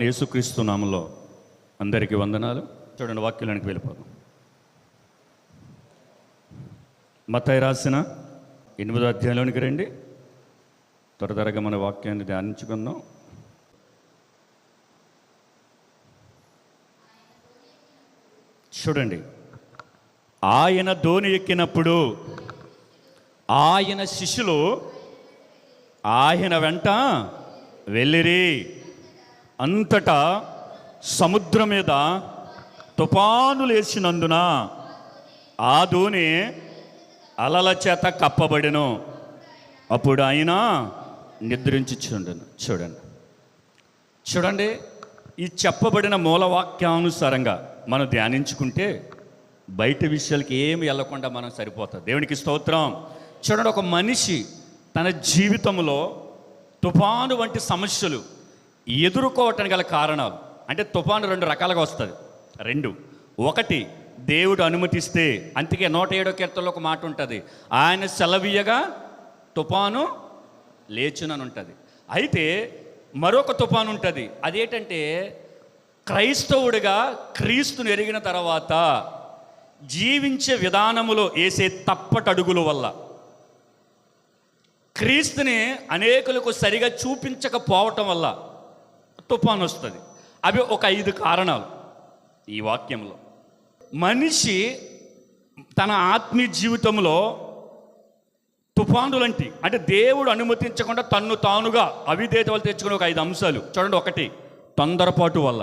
యేసుక్రీస్తు నామములో అందరికీ వందనాలు. చూడండి, వాక్యానికి వెళ్ళిపోదాం. మత్తయి రాసిన 8వ అధ్యాయంలోనికి రండి. త్వరగా మన వాక్యాన్ని ధ్యానించుకుందాం. చూడండి, ఆయన దోణి ఎక్కినప్పుడు ఆయన శిష్యులు ఆయన వెంట వెళ్ళిరి. అంతటా సముద్రం మీద తుఫాను లేచినందున ఆ దోణి అలల చేత కప్పబడెను. అప్పుడు ఆయన నిద్రించుచుండెను. చూడండి, ఈ చెప్పబడిన మూలవాక్యానుసారంగా మనం ధ్యానించుకుంటే బయట విషయాలకి ఏమి వెళ్ళకుండా మనం సరిపోతుంది. దేవునికి స్తోత్రం. చూడండి, ఒక మనిషి తన జీవితంలో తుఫాను వంటి సమస్యలు ఎదుర్కోవటానికి గల కారణాలు అంటే తుఫాను 2 రకాలుగా వస్తుంది. 2, 1 దేవుడు అనుమతిస్తే, అందుకే 107వ కీర్తనలో ఒక మాట ఉంటుంది, ఆయన సెలవీయగా తుఫాను లేచునని ఉంటుంది. అయితే మరొక తుఫాను ఉంటుంది. అదేంటంటే క్రైస్తవుడిగా క్రీస్తుని ఎరిగిన తర్వాత జీవించే విధానములో వేసే తప్పటడుగుల వల్ల క్రీస్తుని అనేకులకు సరిగా చూపించకపోవటం వల్ల తుఫాను వస్తుంది. అవి ఒక 5 కారణాలు ఈ వాక్యంలో. మనిషి తన ఆత్మీయ జీవితంలో తుఫానులంటి అంటే దేవుడు అనుమతించకుండా తన్ను తానుగా అవిధేయత వల్ల తెచ్చుకునే ఒక 5 అంశాలు. చూడండి, 1 తొందరపాటు వల్ల.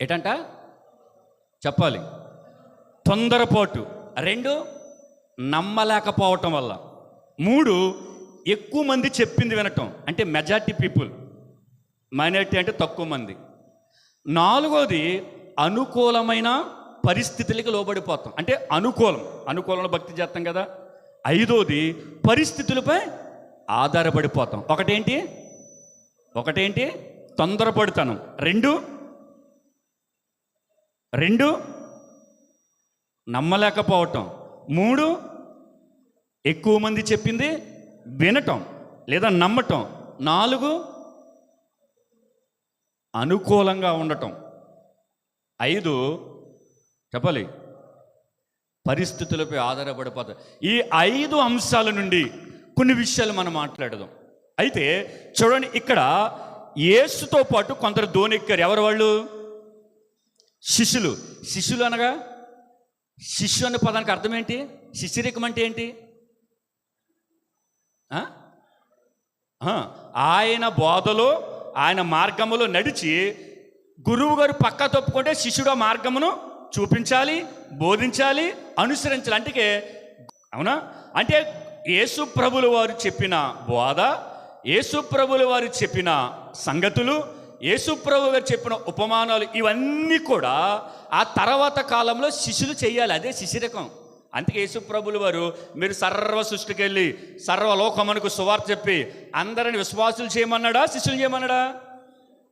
ఏంటంట చెప్పాలి, తొందరపాటు. 2 నమ్మలేకపోవటం వల్ల. 3 ఎక్కువ మంది చెప్పింది వినటం అంటే మెజారిటీ పీపుల్. మైనారిటీ అంటే తక్కువ మంది. 4వది అనుకూలమైన పరిస్థితులకి లోబడిపోతాం అంటే అనుకూలంలో భక్తి చేస్తాం కదా. 5వది పరిస్థితులపై ఆధారపడిపోతాం. ఒకటేంటి తొందరపడుతాను. 2 నమ్మలేకపోవటం. 3 ఎక్కువ మంది చెప్పింది వినటం లేదా నమ్మటం. 4 అనుకూలంగా ఉండటం. 5 చెప్పాలి పరిస్థితులపై ఆధారపడిపోతాయి. ఈ 5 అంశాల నుండి కొన్ని విషయాలు మనం మాట్లాడదాం. అయితే చూడండి, ఇక్కడ యేసుతో పాటు కొందరు దోణెక్కారు. ఎవరు వాళ్ళు? శిష్యులు అనగా శిష్యు అనే పదానికి అర్థం ఏంటి? శిష్యరికం అంటే ఏంటి? ఆయన బోధలో ఆయన మార్గములో నడిచి గురువు గారు పక్కా తప్పుకుంటే శిష్యుడు ఆ మార్గమును చూపించాలి, బోధించాలి, అనుసరించాలి. అంటే అవునా? అంటే యేసు ప్రభుల వారు చెప్పిన బోధ, యేసు ప్రభుల వారు చెప్పిన సంగతులు, యేసు ప్రభు గారు చెప్పిన ఉపమానాలు ఇవన్నీ కూడా ఆ తర్వాత కాలంలో శిష్యులు చేయాలి. అదే శిష్యరకం. అందుకే యేసు ప్రభుల వారు మీరు సర్వ సృష్టికి వెళ్ళి సర్వలోకమునకు సువార్త చెప్పి అందరిని విశ్వాసులు చేయమన్నాడా, శిష్యులు చేయమన్నాడా?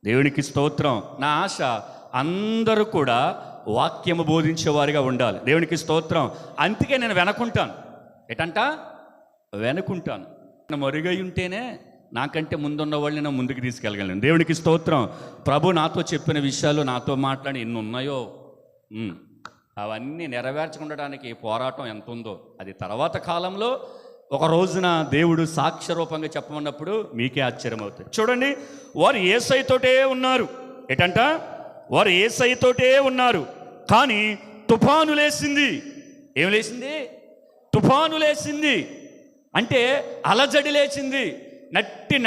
దేవునికి స్తోత్రం. నా ఆశ అందరూ కూడా వాక్యము బోధించేవారిగా ఉండాలి. దేవునికి స్తోత్రం. అందుకే నేను వెనుకుంటాను. మరుగై ఉంటేనే నాకంటే ముందున్న వాళ్ళని నేను ముందుకు తీసుకెళ్ళగలను. దేవునికి స్తోత్రం. ప్రభు నాతో చెప్పిన విషయాలు, నాతో మాట్లాడి ఎన్ని ఉన్నాయో అవన్నీ నెరవేర్చుకుండడానికి పోరాటం ఎంత ఉందో అది తర్వాత కాలంలో ఒక రోజున దేవుడు సాక్ష్య రూపంగా చెప్పమన్నప్పుడు మీకే ఆశ్చర్యం అవుతుంది. చూడండి, వారు యేసయ్యతోటే ఉన్నారు. వారు యేసయ్యతోటే ఉన్నారు, కానీ తుఫాను లేచింది. ఏం లేచింది? తుఫాను లేచింది అంటే అలజడి లేచింది.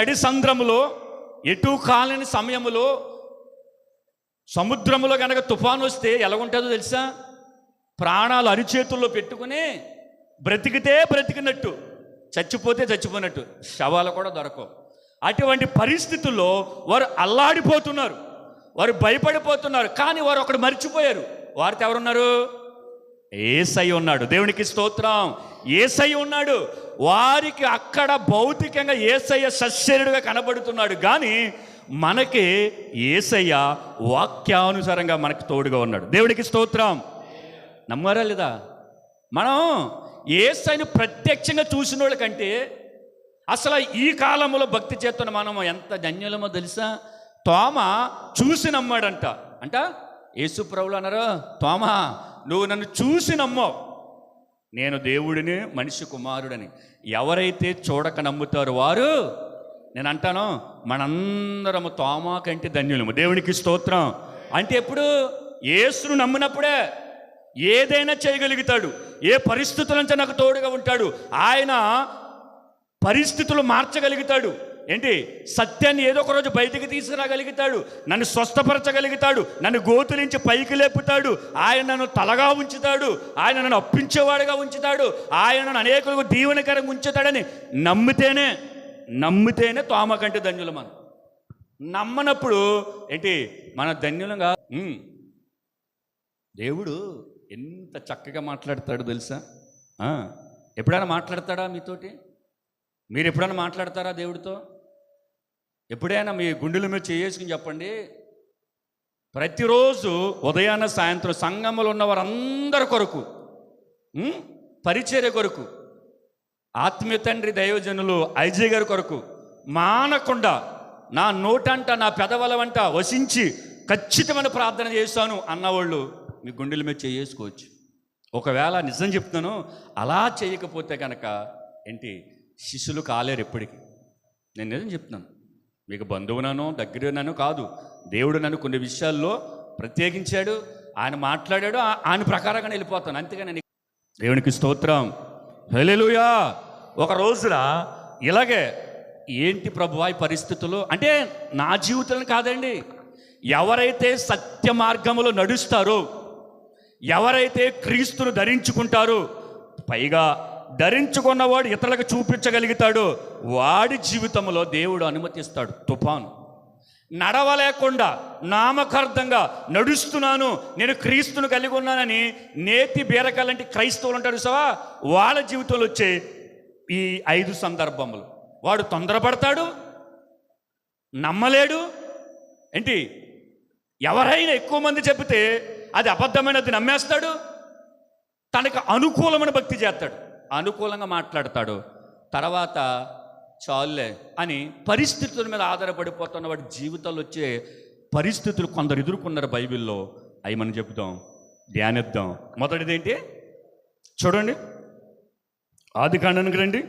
నడి సంద్రములో ఎటు కాలని సమయములో సముద్రములో కనుక తుఫాను వస్తే ఎలాగుంటుందో తెలుసా? ప్రాణాలు అరిచేతుల్లో పెట్టుకుని బ్రతికితే బ్రతికినట్టు, చచ్చిపోతే చచ్చిపోయినట్టు, శవాలు కూడా దొరకవు. అటువంటి పరిస్థితుల్లో వారు అల్లాడిపోతున్నారు, వారు భయపడిపోతున్నారు. కానీ వారు ఒకడు మర్చిపోయారు. వారితో ఎవరున్నారు? యేసయ్య ఉన్నాడు. దేవునికి స్తోత్రం. యేసయ్య ఉన్నాడు. వారికి అక్కడ భౌతికంగా యేసయ్య సశరీరుడుగా కనబడుతున్నాడు, కానీ మనకి యేసయ్య వాక్యానుసారంగా మనకు తోడుగా ఉన్నాడు. దేవునికి స్తోత్రం. నమ్మారా లేదా? మనం యేసయ్యను ప్రత్యక్షంగా చూసిన వాళ్ళకంటే అసలు ఈ కాలంలో భక్తి చేస్తున్న మనం ఎంత ధన్యులమో తెలుసా? తోమ చూసి నమ్మాడంట. అంట యేసు ప్రభువులు అన్నారు, తోమ నువ్వు నన్ను చూసి నమ్మావు, నేను దేవుడిని మనిషి కుమారుడని. ఎవరైతే చూడక నమ్ముతారో వారు, నేను అంటాను మనందరము తోమా కంటే ధన్యులము. దేవునికి స్తోత్రం. అంటే ఎప్పుడు? యేసును నమ్మినప్పుడే ఏదైనా చేయగలుగుతాడు. ఏ పరిస్థితుల నుంచి నాకు తోడుగా ఉంటాడు. ఆయన పరిస్థితులు మార్చగలుగుతాడు. ఏంటి? సత్యాన్ని ఏదో ఒక రోజు బయటికి తీసుకురాగలుగుతాడు. నన్ను స్వస్థపరచగలుగుతాడు. నన్ను గోతులించి పైకి లేపుతాడు. ఆయన నన్ను తలగా ఉంచుతాడు. ఆయన నన్ను అప్పించేవాడుగా ఉంచుతాడు. ఆయన నన్ను అనేకులకు దీవెనకరంగా ఉంచుతాడని నమ్మితేనే తోమ కంటే ధన్యులు. మనం నమ్మనప్పుడు ఏంటి? మన ధన్యులంగా. దేవుడు ఎంత చక్కగా మాట్లాడతాడు తెలుసా? ఎప్పుడైనా మాట్లాడతాడా మీతోటి? మీరు ఎప్పుడైనా మాట్లాడతారా దేవుడితో? ఎప్పుడైనా మీ గుండెల మీద చేసుకుని చెప్పండి. ప్రతిరోజు ఉదయాన్న సాయంత్రం సంఘంలో ఉన్న వారందరి కొరకు, పరిచర్య కొరకు, ఆత్మీయ తండ్రి దైవజనులు ఐజయ్ గారి కొరకు మానకుండా నా నోటంట నా పెదవుల వంట వసించి ఖచ్చితమైన ప్రార్థన చేస్తాను అన్నవాళ్ళు మీ గుండెల మీద చేసుకోవచ్చు. ఒకవేళ నిజం చెప్తాను, అలా చేయకపోతే కనుక ఏంటి? శిష్యులు కాలేరు ఎప్పటికీ. నేను నిజం చెప్తున్నాను. మీకు బంధువునను దగ్గరనను కాదు, దేవుడు నన్ను కొన్ని విషయాల్లో ప్రత్యేకించాడు. ఆయన మాట్లాడాడు, ఆయన ప్రకారంగా వెళ్ళిపోతాను. అంతేగాని దేవునికి స్తోత్రం, హల్లెలూయా. ఒక రోజున ఇలాగే ఏంటి ప్రభువా ఈ పరిస్థితులు అంటే, నా జీవితం కాదండి, ఎవరైతే సత్య మార్గములో నడుస్తారో, ఎవరైతే క్రీస్తును ధరించుకుంటారో, పైగా ధరించుకున్నవాడు ఇతరులకు చూపించగలుగుతాడు, వాడి జీవితంలో దేవుడు అనుమతిస్తాడు తుఫాను. నడవలేకుండా నామకార్థంగా నడుస్తున్నాను, నేను క్రీస్తును కలిగి ఉన్నానని నేతి బీరకాలంటే క్రైస్తవులు అంటారు సవా, వాళ్ళ జీవితంలో వచ్చే ఈ 5 సందర్భములు. వాడు తొందరపడతాడు, నమ్మలేడు. ఏంటి? ఎవరైనా ఎక్కువ మంది చెబితే అది అబద్ధమైనది నమ్మేస్తాడు. తనకు అనుకూలమైన భక్తి చేస్తాడు, అనుకూలంగా మాట్లాడతాడు. తర్వాత చాలులే అని పరిస్థితుల మీద ఆధారపడిపోతున్న వాడి జీవితాల్లో వచ్చే పరిస్థితులు కొందరు ఎదుర్కొన్నారు బైబిల్లో. అవి మనం చెప్తాం, ధ్యానిద్దాం. మొదటిది ఏంటి చూడండి, ఆదికాండానికి రండి.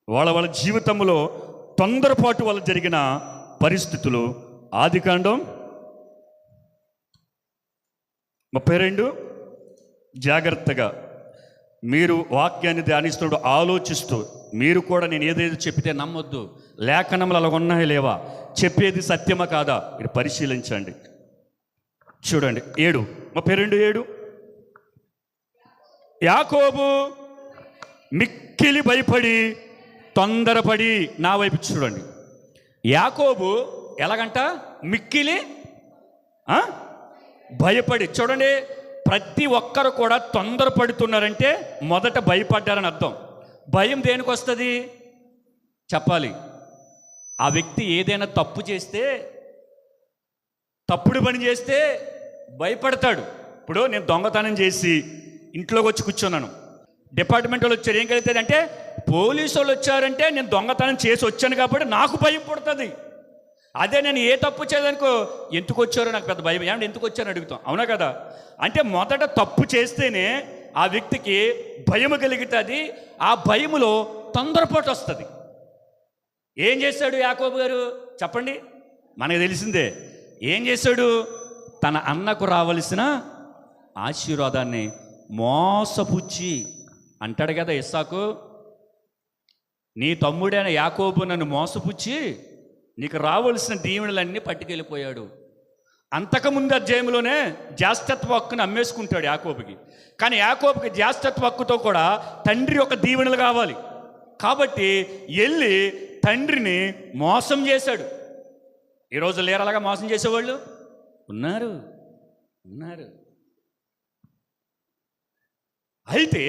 వాళ్ళ జీవితంలో తొందరపాటు వల్ల జరిగిన పరిస్థితులు. ఆదికాండం 32. జాగ్రత్తగా మీరు వాక్యాన్ని ధ్యానిస్తున్నప్పుడు ఆలోచిస్తూ, మీరు కూడా నేను ఏదైతే చెప్పితే నమ్మొద్దు, లేఖనములు అలా ఉన్నాయా లేవా, చెప్పేది సత్యమా కాదా, ఇది పరిశీలించండి. చూడండి 32:7. యాకోబు మిక్కిలి భయపడి తొందరపడి, నా వైపు చూడండి. యాకోబు ఎలాగంట? మిక్కిలి భయపడి. చూడండి, ప్రతి ఒక్కరు కూడా తొందరపడుతున్నారంటే మొదట భయపడ్డారని అర్థం. భయం దేనికి వస్తుంది చెప్పాలి. ఆ వ్యక్తి ఏదైనా తప్పు చేస్తే, తప్పుడు పని చేస్తే భయపడతాడు. ఇప్పుడు నేను దొంగతనం చేసి ఇంట్లోకి వచ్చి కూర్చున్నాను, డిపార్ట్మెంట్ వాళ్ళు వచ్చారు, ఏం కలుగుతుంది అంటే, పోలీసు వాళ్ళు వచ్చారంటే నేను దొంగతనం చేసి వచ్చాను కాబట్టి నాకు భయం పుడుతుంది. అదే నేను ఏ తప్పు చేయదనుకో, ఎందుకు వచ్చారో నాకు పెద్ద భయం, ఏమంటే ఎందుకు వచ్చారని అడుగుతాం, అవునా కదా? అంటే మొదట తప్పు చేస్తేనే ఆ వ్యక్తికి భయం కలుగుతుంది. ఆ భయములో తొందరపాటు వస్తుంది. ఏం చేశాడు యాకోబు గారు చెప్పండి? మనకు తెలిసిందే. ఏం చేశాడు? తన అన్నకు రావలసిన ఆశీర్వాదాన్ని మోసపుచ్చి అంటాడు కదా ఇస్సాకు, నీ తమ్ముడైన యాకోబు నన్ను మోసపుచ్చి నీకు రావలసిన దీవెనలన్నీ పట్టుకెళ్ళిపోయాడు. అంతకుముందు అధ్యాయంలోనే జ్యేష్ఠత్వ హక్కును అమ్మేసుకుంటాడు యాకోబుకి. కానీ యాకోబుకి జ్యేష్ఠత్వ హక్కుతో కూడా తండ్రి యొక్క దీవెనలు కావాలి కాబట్టి వెళ్ళి తండ్రిని మోసం చేశాడు. ఈరోజు లేరలాగా మోసం చేసేవాళ్ళు ఉన్నారు. అయితే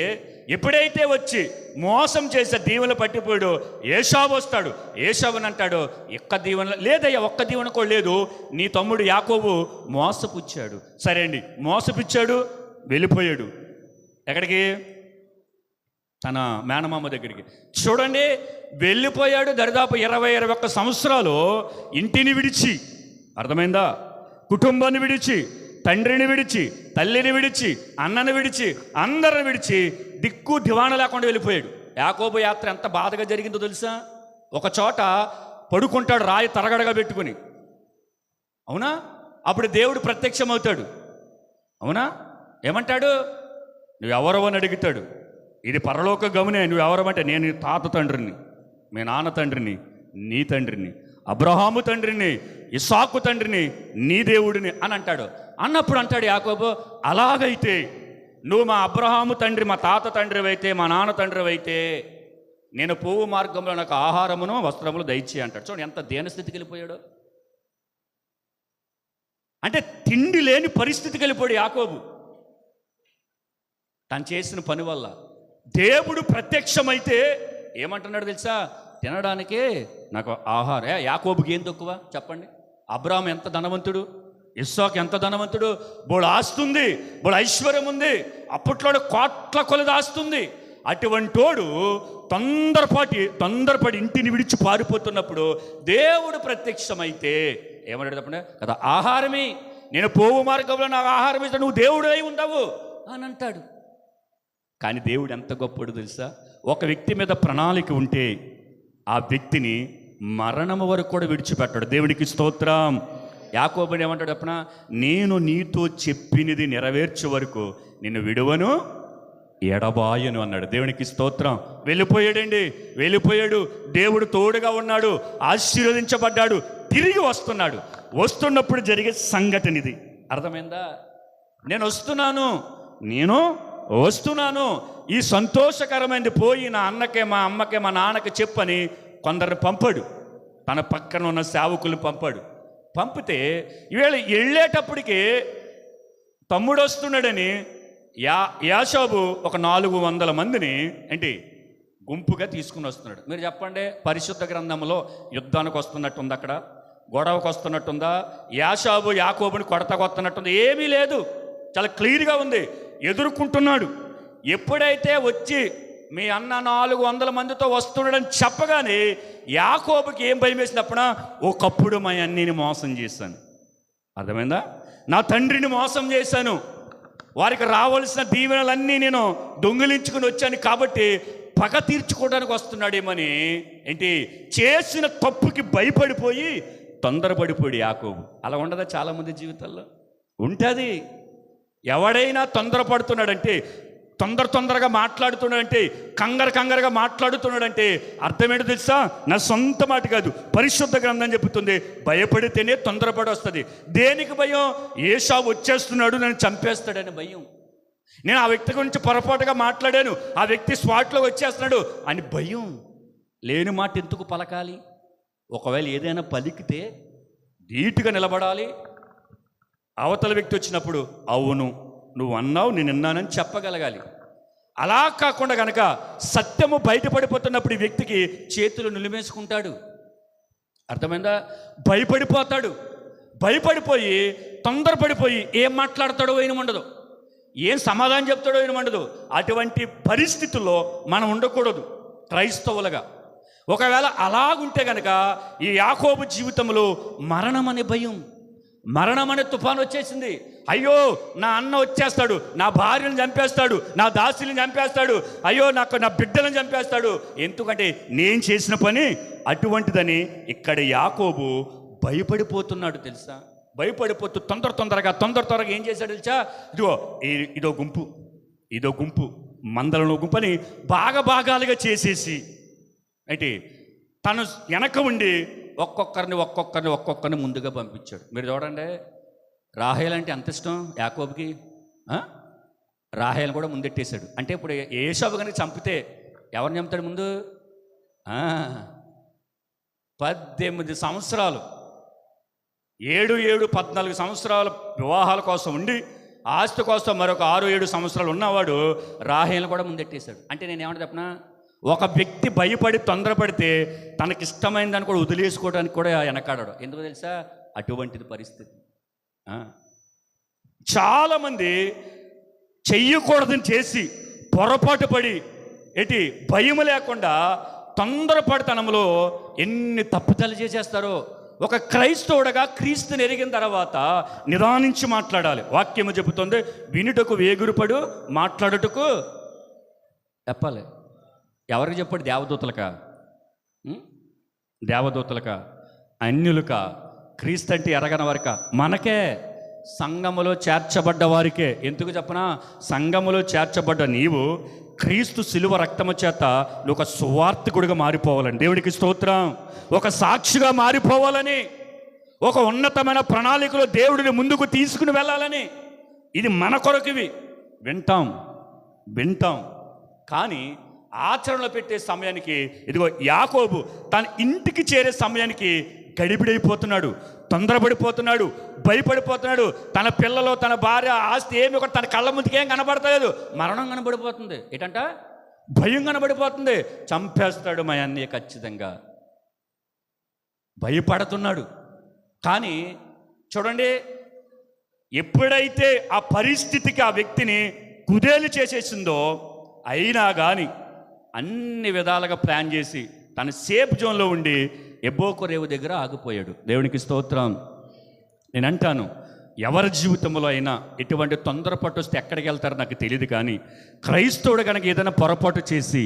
ఎప్పుడైతే వచ్చి మోసం చేసే దీవెనలు పట్టిపోయాడు, ఏశావు వస్తాడు. ఏశావుని అంటాడు, ఒక్క దీవెన లేదయ్యా, ఒక్క దీవెన కూడా లేదు, నీ తమ్ముడు యాకోబు మోసపుచ్చాడు. సరే అండి, మోసపుచ్చాడు, వెళ్ళిపోయాడు. ఎక్కడికి? తన మేనమామ దగ్గరికి. చూడండి, వెళ్ళిపోయాడు. దరిదాపు 20-21 సంవత్సరాలు ఇంటిని విడిచి, అర్థమైందా, కుటుంబాన్ని విడిచి, తండ్రిని విడిచి, తల్లిని విడిచి, అన్నని విడిచి, అందరిని విడిచి దిక్కు దివాణ లేకుండా వెళ్ళిపోయాడు. యాకోబు యాత్ర ఎంత బాధగా జరిగిందో తెలుసా? ఒక చోట పడుకుంటాడు రాయి తరగడగా పెట్టుకుని, అవునా? అప్పుడు దేవుడు ప్రత్యక్షమవుతాడు, అవునా? ఏమంటాడు? నువ్వెవరో అని అడుగుతాడు. ఇది పరలోక గమనే. నువ్వెవరమంటే, నేను నీ తాత తండ్రిని, మీ నాన్న తండ్రిని, నీ తండ్రిని, అబ్రహాము తండ్రిని, ఇస్సాకు తండ్రిని, నీ దేవుడిని అని అంటాడు. అన్నప్పుడు అంటాడు యాకోబు, అలాగైతే నువ్వు మా అబ్రహాము తండ్రి, మా తాత తండ్రి అయితే, మా నాన్న తండ్రి అయితే, నేను పోవు మార్గంలో నాకు ఆహారమును వస్త్రములు దయచి అంటాడు. చూడండి ఎంత దీనస్థితికి వెళ్ళిపోయాడు. అంటే తిండి లేని పరిస్థితికి వెళ్ళిపోయాడు యాకోబు. తను చేసిన పని వల్ల దేవుడు ప్రత్యక్షమైతే ఏమంటున్నాడు తెలుసా? తినడానికే నాకు ఆహారం. యాకోబుకి ఏం తక్కువ చెప్పండి? అబ్రాహాము ఎంత ధనవంతుడు, ఇస్సాకు ఎంత ధనవంతుడు, బోడు ఆస్తుంది, బోడు ఐశ్వర్యం ఉంది, అప్పట్లో కోట్ల కొలది ఆస్తుంది. అటువంటోడు తొందరపడి ఇంటిని విడిచి పారిపోతున్నప్పుడు దేవుడు ప్రత్యక్షమైతే ఏమన్నాడు చెప్పండి? కదా, ఆహారమే, నేను పోవు మార్గంలో నాకు ఆహారం ఇస్తా, నువ్వు దేవుడు అయి ఉండవు అని అంటాడు. కానీ దేవుడు ఎంత గొప్పడు తెలుసా? ఒక వ్యక్తి మీద ప్రణాళిక ఉంటే ఆ వ్యక్తిని మరణము వరకు కూడా విడిచిపెట్టాడు. దేవుడికి స్తోత్రం. యాకోబుని ఏమంటాడు చెప్పనా? నేను నీతో చెప్పినది నెరవేర్చే వరకు నిన్ను విడువను, ఎడబాయను అన్నాడు. దేవునికి స్తోత్రం. వెళ్ళిపోయాడు. దేవుడు తోడుగా ఉన్నాడు, ఆశీర్వదించబడ్డాడు, తిరిగి వస్తున్నప్పుడు జరిగే సంఘటన ఇది. అర్థమైందా? నేను వస్తున్నాను, ఈ సంతోషకరమైనది పోయి నా అన్నకే, మా అమ్మకే, మా నాన్నకి చెప్పని కొందరిని పంపాడు. తన పక్కన ఉన్న సేవకులు పంపితే ఈవేళ వెళ్ళేటప్పటికి తమ్ముడు వస్తున్నాడని యాషోబు ఒక 400 మందిని గుంపుగా తీసుకుని వస్తున్నాడు. మీరు చెప్పండి, పరిశుద్ధ గ్రంథంలో యుద్ధానికి వస్తున్నట్టుంది, అక్కడ గొడవకు వస్తున్నట్టుందా? యాకోబుని కొడుతున్నట్టుంది? ఏమీ లేదు, చాలా క్లియర్గా ఉంది. ఎదుర్కొంటున్నాడు. ఎప్పుడైతే వచ్చి మీ అన్న 400 మందితో వస్తున్నాడని చెప్పగానే యాకోబుకి ఏం భయం వేసినప్పుడు, ఒకప్పుడు మా అన్నీని మోసం చేశాను, అర్థమైందా? నా తండ్రిని మోసం చేశాను, వారికి రావాల్సిన దీవెనలన్నీ నేను దొంగిలించుకుని వచ్చాను, కాబట్టి పగ తీర్చుకోవడానికి వస్తున్నాడేమని చేసిన తప్పుకి భయపడిపోయి తొందరపడిపోయాడు యాకోబు. అలా ఉండదా చాలామంది జీవితాల్లో? ఉంటుంది. ఎవడైనా తొందరపడుతున్నాడంటే, తొందరగా మాట్లాడుతున్నాడంటే, కంగారుగా మాట్లాడుతున్నాడంటే అర్థమేంటో తెలుసా? నా సొంత మాట కాదు, పరిశుద్ధ గ్రంథం చెబుతుంది, భయపడితేనే తొందరపడి వస్తుంది. దేనికి భయం? ఏశావు వచ్చేస్తున్నాడు, నన్ను చంపేస్తాడని భయం. నేను ఆ వ్యక్తి గురించి పొరపాటుగా మాట్లాడాను, ఆ వ్యక్తి స్పాట్లో వచ్చేస్తున్నాడు అని భయం. లేని మాట ఎందుకు పలకాలి? ఒకవేళ ఏదైనా పలికితే ధీటుగా నిలబడాలి. అవతల వ్యక్తి వచ్చినప్పుడు అవును నువ్వు అన్నావు, నేను విన్నానని చెప్పగలగాలి. అలా కాకుండా కనుక సత్యము బయటపడిపోతున్నప్పుడు ఈ వ్యక్తికి చేతులు నిలిమేసుకుంటాడు. అర్థమైందా? భయపడిపోయి తొందరపడిపోయి ఏం మాట్లాడతాడో ఆయన ఉండదు, ఏం సమాధానం చెప్తాడో ఆయన ఉండదు. అటువంటి పరిస్థితుల్లో మనం ఉండకూడదు క్రైస్తవులుగా. ఒకవేళ అలాగుంటే కనుక ఈ యాకోబు జీవితంలో మరణం అనే భయం, మరణం అనే తుఫాను వచ్చేసింది. అయ్యో నా అన్న వచ్చేస్తాడు, నా భార్యను చంపేస్తాడు, నా దాసిని చంపేస్తాడు, అయ్యో నా బిడ్డలను చంపేస్తాడు, ఎందుకంటే నేను చేసిన పని అటువంటిదని ఇక్కడ యాకోబు భయపడిపోతున్నాడు తెలుసా? భయపడిపోతూ తొందరగా ఏం చేశాడు తెలుసా? ఇదో గుంపు మందలను గుంపని భాగాలుగా చేసేసి తను వెనక ఉండి ఒక్కొక్కరిని ముందుగా పంపించాడు. మీరు చూడండి, రాహేల్ అంటే అంత ఇష్టం యాకోబుకి, రాహేల్ కూడా ముందెట్టేశాడు. అంటే ఇప్పుడు ఏశావు కనుక చంపితే ఎవరిని చంపుతాడు ముందు? 18 సంవత్సరాలు 14 సంవత్సరాల వివాహాల కోసం ఉండి ఆస్తి కోసం మరొక 6-7 సంవత్సరాలు ఉన్నవాడు రాహేల్ కూడా ముందెట్టేశాడు. అంటే నేను ఏమంటే చెప్పనా, ఒక వ్యక్తి భయపడి తొందరపడితే తనకిష్టమైనదాన్ని కూడా వదిలేసుకోవడానికి కూడా వెనకాడాడు. ఎందుకు తెలుసా? అటువంటిది పరిస్థితి. చాలామంది చెయ్యకూడదని చేసి పొరపాటు పడి ఏంటి భయం లేకుండా తొందరపడితనంలో ఎన్ని తప్పుదలు చేసేస్తారో. ఒక క్రైస్తవుడుగా క్రీస్తుని ఎరిగిన తర్వాత నిదానించి మాట్లాడాలి. వాక్యము చెబుతుంది, వినుటకు వేగురుపడు, మాట్లాడుటకు చెప్పాలి. ఎవరికి చెప్పాడు? దేవదూతలకా? దేవదూతలకా? అన్యులకా? క్రీస్తు అంటే ఎరగని వారిక? మనకే, సంఘములో చేర్చబడ్డ వారికే. ఎందుకు చెప్పనా? సంఘములో చేర్చబడ్డ నీవు క్రీస్తు శిలువ రక్తము చేత నువ్వు ఒక సువార్తికుడిగా మారిపోవాలని, దేవునికి స్తోత్రం, ఒక సాక్షిగా మారిపోవాలని, ఒక ఉన్నతమైన ప్రణాళికలో దేవుడిని ముందుకు తీసుకుని వెళ్ళాలని. ఇది మన కొరకువి. వింటాం కానీ ఆచరణలో పెట్టే సమయానికి, ఇదిగో యాకోబు తన ఇంటికి చేరే సమయానికి గడిబిడైపోతున్నాడు, తొందరపడిపోతున్నాడు, భయపడిపోతున్నాడు. తన పిల్లలు, తన భార్య, ఆస్తి ఏమి ఒకటి తన కళ్ళ ముందుకు ఏం కనబడతలేదు. మరణం కనబడిపోతుంది. ఏంటంట? భయం కనబడిపోతుంది. చంపేస్తాడు మా అన్నయ్య ఖచ్చితంగా. భయపడుతున్నాడు. కానీ చూడండి, ఎప్పుడైతే ఆ పరిస్థితికి ఆ వ్యక్తిని కుదేలు చేసేసిందో, అయినా కానీ అన్ని విధాలుగా ప్లాన్ చేసి తన సేఫ్ జోన్లో ఉండి ఎబ్బోకు రేవు దగ్గర ఆగిపోయాడు. దేవునికి స్తోత్రం. నేను అంటాను, ఎవరి జీవితంలో అయినా ఎటువంటి తొందరపాటు వస్తే ఎక్కడికి వెళ్తారో నాకు తెలియదు, కానీ క్రైస్తవుడు కనుక ఏదైనా పొరపాటు చేసి,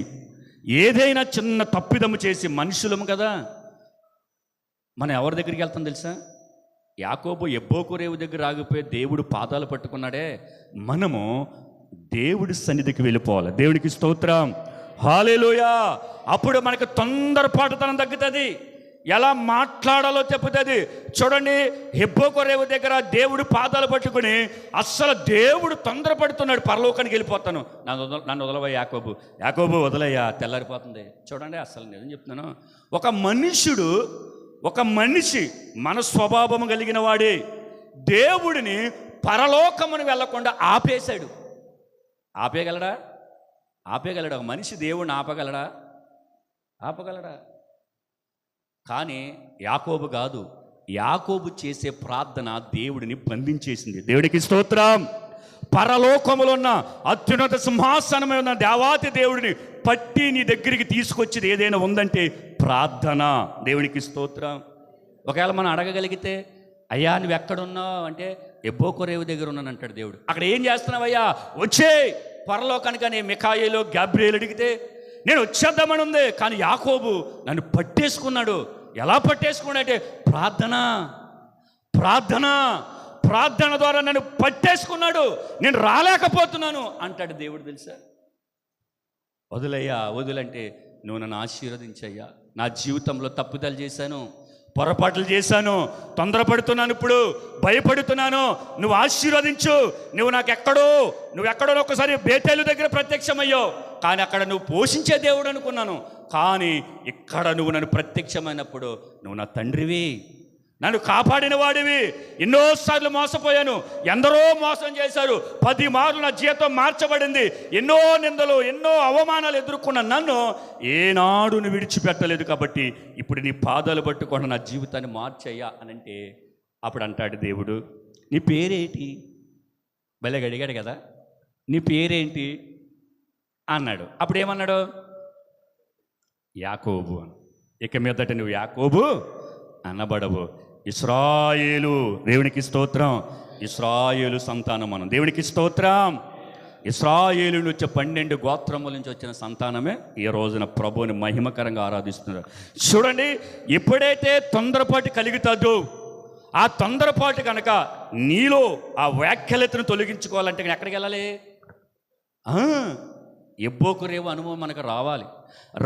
ఏదైనా చిన్న తప్పిదము చేసి, మనుషులము కదా, మనం ఎవరి దగ్గరికి వెళ్తాం తెలుసా? యాకోబు ఎబ్బోకు రేవు దగ్గర ఆగిపోయి దేవుడు పాదాలు పట్టుకున్నాడే, మనము దేవుడి సన్నిధికి వెళ్ళిపోవాలి. దేవునికి స్తోత్రం, హల్లెలూయా. అప్పుడు మనకు తొందరపాటుతనం తగ్గుతుంది, ఎలా మాట్లాడాలో చెప్పుతుంది. చూడండి, ఎబ్బోకు రేవు దగ్గర దేవుడు పాదాలు పట్టుకుని అస్సలు దేవుడు తొందరపడుతున్నాడు, పరలోకానికి వెళ్ళిపోతాను, నన్ను వదలవయ్యా యాకోబు, యాకోబు వదలయ్యా, తెల్లారిపోతుంది. చూడండి, అస్సలు నిజం చెప్తున్నాను, ఒక మనిషి మన స్వభావం కలిగిన వాడే దేవుడిని పరలోకమును వెళ్లకుండా ఆపేశాడు. ఆపేయగలడా? ఒక మనిషి దేవుడిని ఆపగలడా? కానీ యాకోబు కాదు. యాకోబు చేసే ప్రార్థన దేవుడిని బంధించేసింది. దేవుడికి స్తోత్రం. పరలోకములో ఉన్న అత్యున్నత సింహాసనమే ఉన్న దేవాతి దేవుడిని పట్టి నీ దగ్గరికి తీసుకొచ్చేది ఏదైనా ఉందంటే ప్రార్థన. దేవునికి స్తోత్రం. ఒకవేళ మనం అడగగలిగితే, అయ్యా నువ్వు ఎక్కడున్నావు అంటే, ఎబ్బోకు రేవు దగ్గర ఉన్నాను అంటాడు దేవుడు. అక్కడ ఏం చేస్తున్నావయ్యా? వచ్చే పరలోకానికి అని మిఖాయిలు, గాబ్రియేలు అడిగితే నేను వచ్చేద్దామని ఉంది, కానీ యాకోబు నన్ను పట్టేసుకున్నాడు. ఎలా పట్టేసుకున్నాడంటే ప్రార్థన ద్వారా నన్ను పట్టేసుకున్నాడు, నేను రాలేకపోతున్నాను అంటాడు దేవుడు. తెలుసా? వదులయ్యా, వదులంటే, నువ్వు నన్ను ఆశీర్వదించయ్యా, నా జీవితంలో తప్పుదలు చేశాను, పొరపాట్లు చేశాను, తొందరపడుతున్నాను, ఇప్పుడు భయపడుతున్నాను, నువ్వు ఆశీర్వదించు. నువ్వెక్కడో ఒకసారి బేతేలు దగ్గర ప్రత్యక్షమయ్యావు, కానీ అక్కడ నువ్వు పోషించే దేవుడు అనుకున్నాను, కానీ ఇక్కడ నువ్వు నన్ను ప్రత్యక్షమైనప్పుడు నువ్వు నా తండ్రివి, నన్ను కాపాడిన వాడివి. ఎన్నోసార్లు మోసపోయాను, ఎందరో మోసం చేశారు, 10 మార్లు నా జీవితం మార్చబడింది, ఎన్నో నిందలు, ఎన్నో అవమానాలు ఎదుర్కొన్న నన్ను ఏనాడు నువ్వు విడిచిపెట్టలేదు, కాబట్టి ఇప్పుడు నీ పాదాలు పట్టుకొని నా జీవితాన్ని మార్చయ్యా అని అంటే, అప్పుడు అంటాడు దేవుడు, నీ పేరేంటి? భలేగా అడిగాడు కదా, నీ పేరేంటి అన్నాడు. అప్పుడు ఏమన్నాడు? యాకోబు అని. ఇక మీదట నువ్వు యాకోబు అనబడవు, ఇశ్రాయేలు. దేవునికి స్తోత్రం. ఇశ్రాయేలు సంతానం మనం. దేవునికి స్తోత్రం. ఇశ్రాయేలు నుంచి 12 గోత్రముల నుంచి వచ్చిన సంతానమే ఈ రోజున ప్రభువుని మహిమకరంగా ఆరాధిస్తున్నారు. చూడండి, ఎప్పుడైతే తొందరపాటు కలుగుతుందో, ఆ తొందరపాటు కనుక నీలో ఆ వ్యాఖ్యలతను తొలగించుకోవాలంటే ఎక్కడికి వెళ్ళాలి? ఎబ్బోకు రేవు అనుభవం మనకు రావాలి.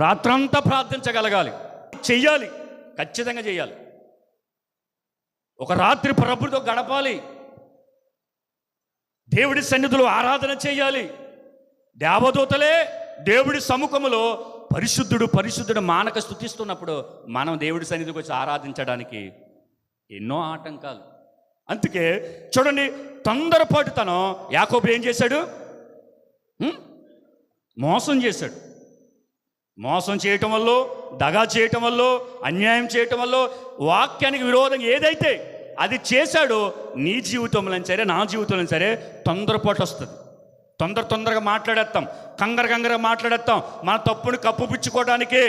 రాత్రంతా ప్రార్థించగలగాలి, చెయ్యాలి, ఖచ్చితంగా చేయాలి. ఒక రాత్రి ప్రభుతో గడపాలి, దేవుడి సన్నిధిలో ఆరాధన చేయాలి. దేవదూతలే దేవుడి సముఖములో పరిశుద్ధుడు మానక స్తుతిస్తున్నప్పుడు మనం దేవుడి సన్నిధికి వచ్చి ఆరాధించడానికి ఎన్నో ఆటంకాలు. అందుకే చూడండి, తొందరపాటుతనం యాకోబు ఏం చేశాడు? మోసం చేశాడు. మోసం చేయటం వల్ల, దగా చేయటం వల్ల, అన్యాయం చేయటం వల్ల, వాక్యానికి విరోధంగా ఏదైతే అది చేశాడో నీ జీవితంలో సరే, నా జీవితంలో సరే తొందరపాటు వస్తుంది. తొందరగా మాట్లాడేస్తాం, కంగారుగా మాట్లాడేస్తాం. మన తప్పుని కప్పుపుచ్చుకోవడానికే,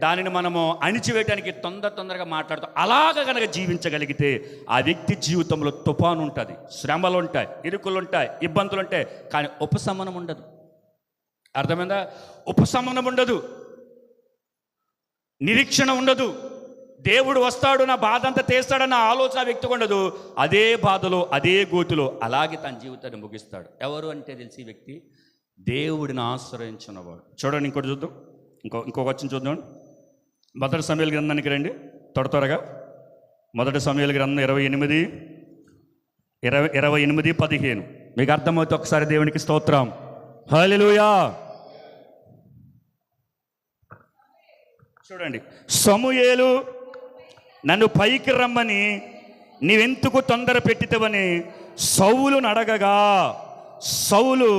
దానిని మనము అణిచివేయడానికి తొందరగా మాట్లాడతాం. అలాగ కనుక జీవించగలిగితే ఆ వ్యక్తి జీవితంలో తుఫాను ఉంటుంది, శ్రమలు ఉంటాయి, ఇరుకులు ఉంటాయి, ఇబ్బందులు ఉంటాయి, కానీ ఉపశమనం ఉండదు. అర్థమైందా? ఉపశమనం ఉండదు, నిరీక్షణ ఉండదు. దేవుడు వస్తాడు, నా బాధ అంతా తీస్తాడన్న ఆలోచన వ్యక్తికి ఉండదు. అదే బాధలో, అదే గోతులో అలాగే తన జీవితాన్ని ముగిస్తాడు. ఎవరు అంటే తెలిసి వ్యక్తి దేవుడిని ఆశ్రయించున్నవాడు. చూడండి, ఇంకోటి చూద్దాం, ఇంకొక వచ్చిన చూద్దాం. మొదటి సమూయేలు గ్రంథానికి రండి త్వరగా. మొదటి సమూయేలు గ్రంథం 28:15. మీకు అర్థమవుతుంది ఒకసారి. దేవునికి స్తోత్రం, హల్లెలూయా. చూడండి, సమూయేలు నన్ను పైకి రమ్మని నీవెందుకు తొందర పెట్టితవని సౌలును అడగగా, సౌలు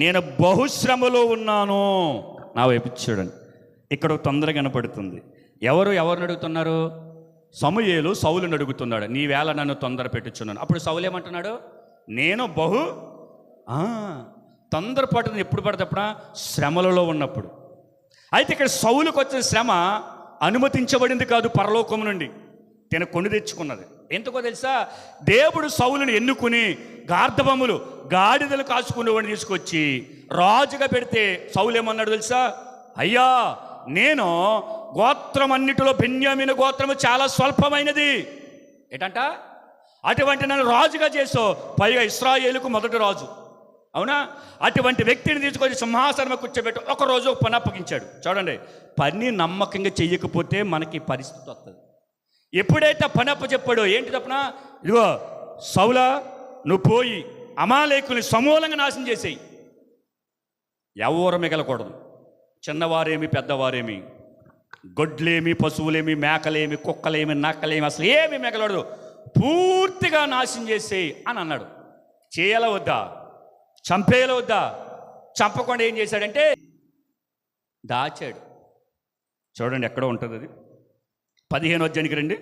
నేను బహుశ్రమలో ఉన్నాను. నా వైపు చూడండి, ఇక్కడ తొందర కనపడుతుంది. ఎవరిని అడుగుతున్నారు? సమూయేలు సౌలుని అడుగుతున్నాడు, నీవేళ నన్ను తొందర పెట్టుచున్నాను. అప్పుడు సౌలు ఏమంటున్నాడు? నేను తొందరపాటును ఎప్పుడు పడతప్పుడా? శ్రమలలో ఉన్నప్పుడు. అయితే ఇక్కడ సౌలుకు వచ్చిన శ్రమ అనుమతించబడింది కాదు, పరలోకం నుండి తన కొని తెచ్చుకున్నది. ఎందుకో తెలుసా? దేవుడు సౌలుని ఎన్నుకుని గార్ధబములు, గాడిదలు కాచుకునేవాడిని తీసుకొచ్చి రాజుగా పెడితే సౌలు ఏమన్నాడు తెలుసా? అయ్యా, నేను గోత్రం అన్నిటిలో బెన్యామీను గోత్రము చాలా స్వల్పమైనది. ఏంటంట? అటువంటి నన్ను రాజుగా చేసావు, పైగా ఇశ్రాయేలుకు మొదటి రాజు. అవునా? అటువంటి వ్యక్తిని తీసుకొచ్చి సింహాసనం కూర్చోబెట్టి ఒకరోజు పని అప్పగించాడు. చూడండి, పని నమ్మకంగా చెయ్యకపోతే మనకి పరిస్థితి వస్తుంది. ఎప్పుడైతే పని అప్పచెప్పాడో ఏంటి తప్పున? ఇదిగో సౌలా, నువ్వు పోయి అమాలేకుల్ని సమూలంగా నాశనం చేసేయి. ఎవరు మిగలకూడదు, చిన్నవారేమి పెద్దవారేమి, గొడ్లేమి పశువులేమి, మేకలేమి, కుక్కలేమి, నక్కలేమి, అసలు ఏమి మిగలకూడదు, పూర్తిగా నాశనం చేసేయి అని అన్నాడు. చేయాల వద్దా? చంపేయాల వద్దా? చంపకుండా ఏం చేశాడంటే దాచాడు. చూడండి, ఎక్కడ ఉంటుంది అది. 15వ అధ్యాయానికి రండి.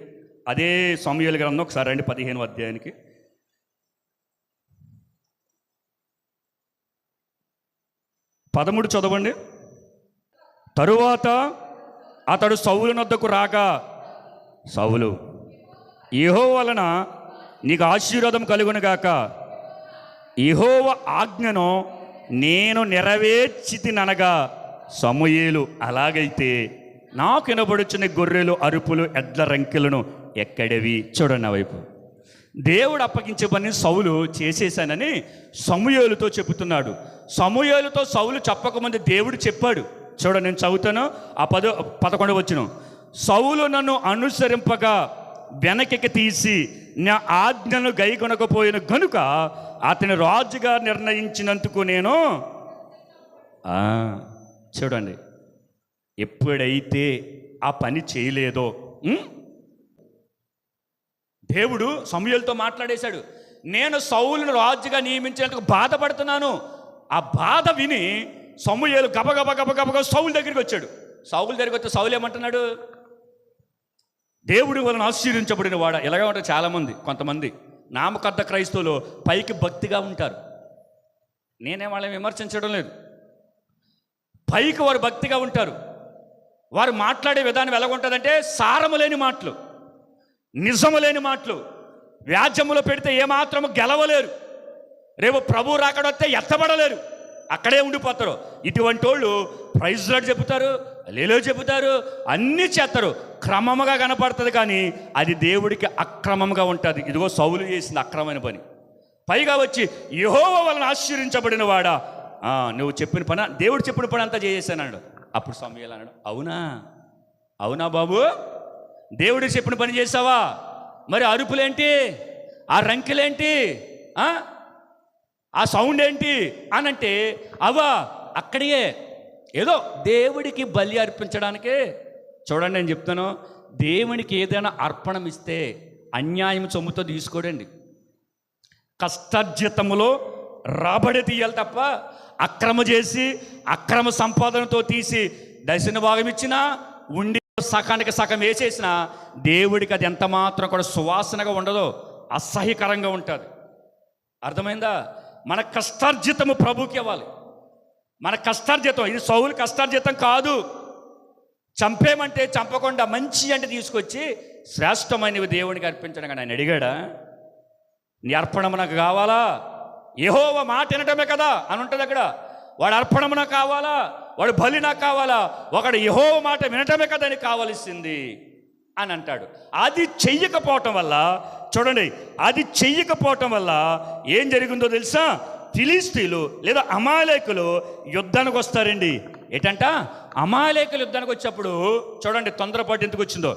అదే సమూయేలు గ్రంథం ఒకసారి రండి, 15వ అధ్యాయానికి. 13 చదవండి. తరువాత అతడు సౌలు నొద్దకు రాగా, సౌలు, యెహోవా వలన నీకు ఆశీర్వాదం కలుగునుగాక, యెహోవా ఆజ్ఞను నేను నెరవేర్చితిననగా, సమూయేలు అలాగైతే నాకు వినబడుచున్న గొర్రెలు అరుపులు, ఎడ్ల రంకెలను ఎక్కడవి? చూడండి వైపు. దేవుడు అప్పగించే పని సౌలు చేసేశానని సమూయేలుతో చెబుతున్నాడు. సమూయేలుతో సౌలు చెప్పకముందు దేవుడు చెప్పాడు. చూడండి, నేను చదువుతాను. ఆ 11వ వచనం. సౌలు నన్ను అనుసరింపగా వెనక్కి తీసి నా ఆజ్ఞను గైకొనకపోయిన గనుక అతని రాజుగా నిర్ణయించినందుకు నేను చూడండి, ఎప్పుడైతే ఆ పని చేయలేదో దేవుడు సమూయేలుతో మాట్లాడేశాడు. నేను సౌలును రాజుగా నియమించేందుకు బాధపడుతున్నాను. ఆ బాధ విని సమూయేలు గబగబ సౌలు దగ్గరికి వచ్చాడు. సౌలు దగ్గరికి వస్తే సౌలు ఏమంటున్నాడు? దేవుడి వలన ఆశీర్వించబడిన వాడ. ఎలాగా ఉంటారు చాలామంది, కొంతమంది నామకర్త క్రైస్తవులు పైకి భక్తిగా ఉంటారు. నేనే వాళ్ళని విమర్శించడం లేదు. పైకి వారు భక్తిగా ఉంటారు. వారు మాట్లాడే విధానం ఎలాగుంటుందంటే సారము లేని మాటలు, నిజము లేని మాటలు, వ్యాజ్యములో పెడితే ఏమాత్రము గెలవలేరు. రేపు ప్రభు రాకడొస్తే ఎత్తబడలేరు, అక్కడే ఉండిపోతారు. ఇటువంటి వాళ్ళు ప్రైజ్ లార్డ్ చెబుతారు, లేలో చెబుతారు, అన్నీ చేస్తారు. క్రమముగా కనపడుతుంది, కానీ అది దేవుడికి అక్రమంగా ఉంటుంది. ఇదిగో సౌలు చేసింది అక్రమమైన పని. పైగా వచ్చి యెహోవా వలన ఆశీర్వించబడిన వాడా, నువ్వు చెప్పిన పని, దేవుడు చెప్పిన పని అంతా చేసేసాడు. అప్పుడు సమూయేలు అన్నాడు, అవునా బాబు, దేవుడికి చెప్పిన పని చేసావా? మరి అరుపులేంటి, ఆ రంకెలేంటి, ఆ సౌండ్ ఏంటి అని అంటే, అక్కడే ఏదో దేవుడికి బలి అర్పించడానికే. చూడండి, నేను చెప్తాను, దేవునికి ఏదైనా అర్పణం ఇస్తే అన్యాయం సొమ్ముతో తీసుకోడండి. కష్టార్జితములో రాబడి తీయాలి తప్ప అక్రమ చేసి అక్రమ సంపాదనతో తీసి దశన భాగం ఇచ్చినా, ఉండి సకానికి సగం వేసేసిన దేవుడికి అది ఎంత మాత్రం కూడా సువాసనగా ఉండదో, అసహ్యకరంగా ఉంటుంది. అర్థమైందా? మన కష్టార్జితము ప్రభుకి ఇవ్వాలి. మన కష్టార్జితం, ఇది సౌలు కష్టార్జితం కాదు. చంపేమంటే చంపకుండా మంచి అంటే తీసుకొచ్చి శ్రేష్టమైనవి దేవునికి అర్పించడం. కానీ ఆయన అడిగాడా, నీ అర్పణము నాకు కావాలా? యెహోవా మాట వినటమే కదా అని ఉంటుంది అక్కడ. వాడు అర్పణము నాకు కావాలా, వాడు బలి నాకు కావాలా, ఒకడు యెహోవా మాట వినటమే కదా అని కావాల్సింది అని అంటాడు. అది చెయ్యకపోవటం వల్ల, చూడండి, అది చెయ్యకపోవటం వల్ల ఏం జరిగిందో తెలుసా? ఫిలిష్తీయులు లేదా అమాలేకులు యుద్ధానికి వస్తారండి. ఏంటంట, అమాలేకులు యుద్ధానికి వచ్చేప్పుడు చూడండి తొందరపాటు ఎందుకు వచ్చిందో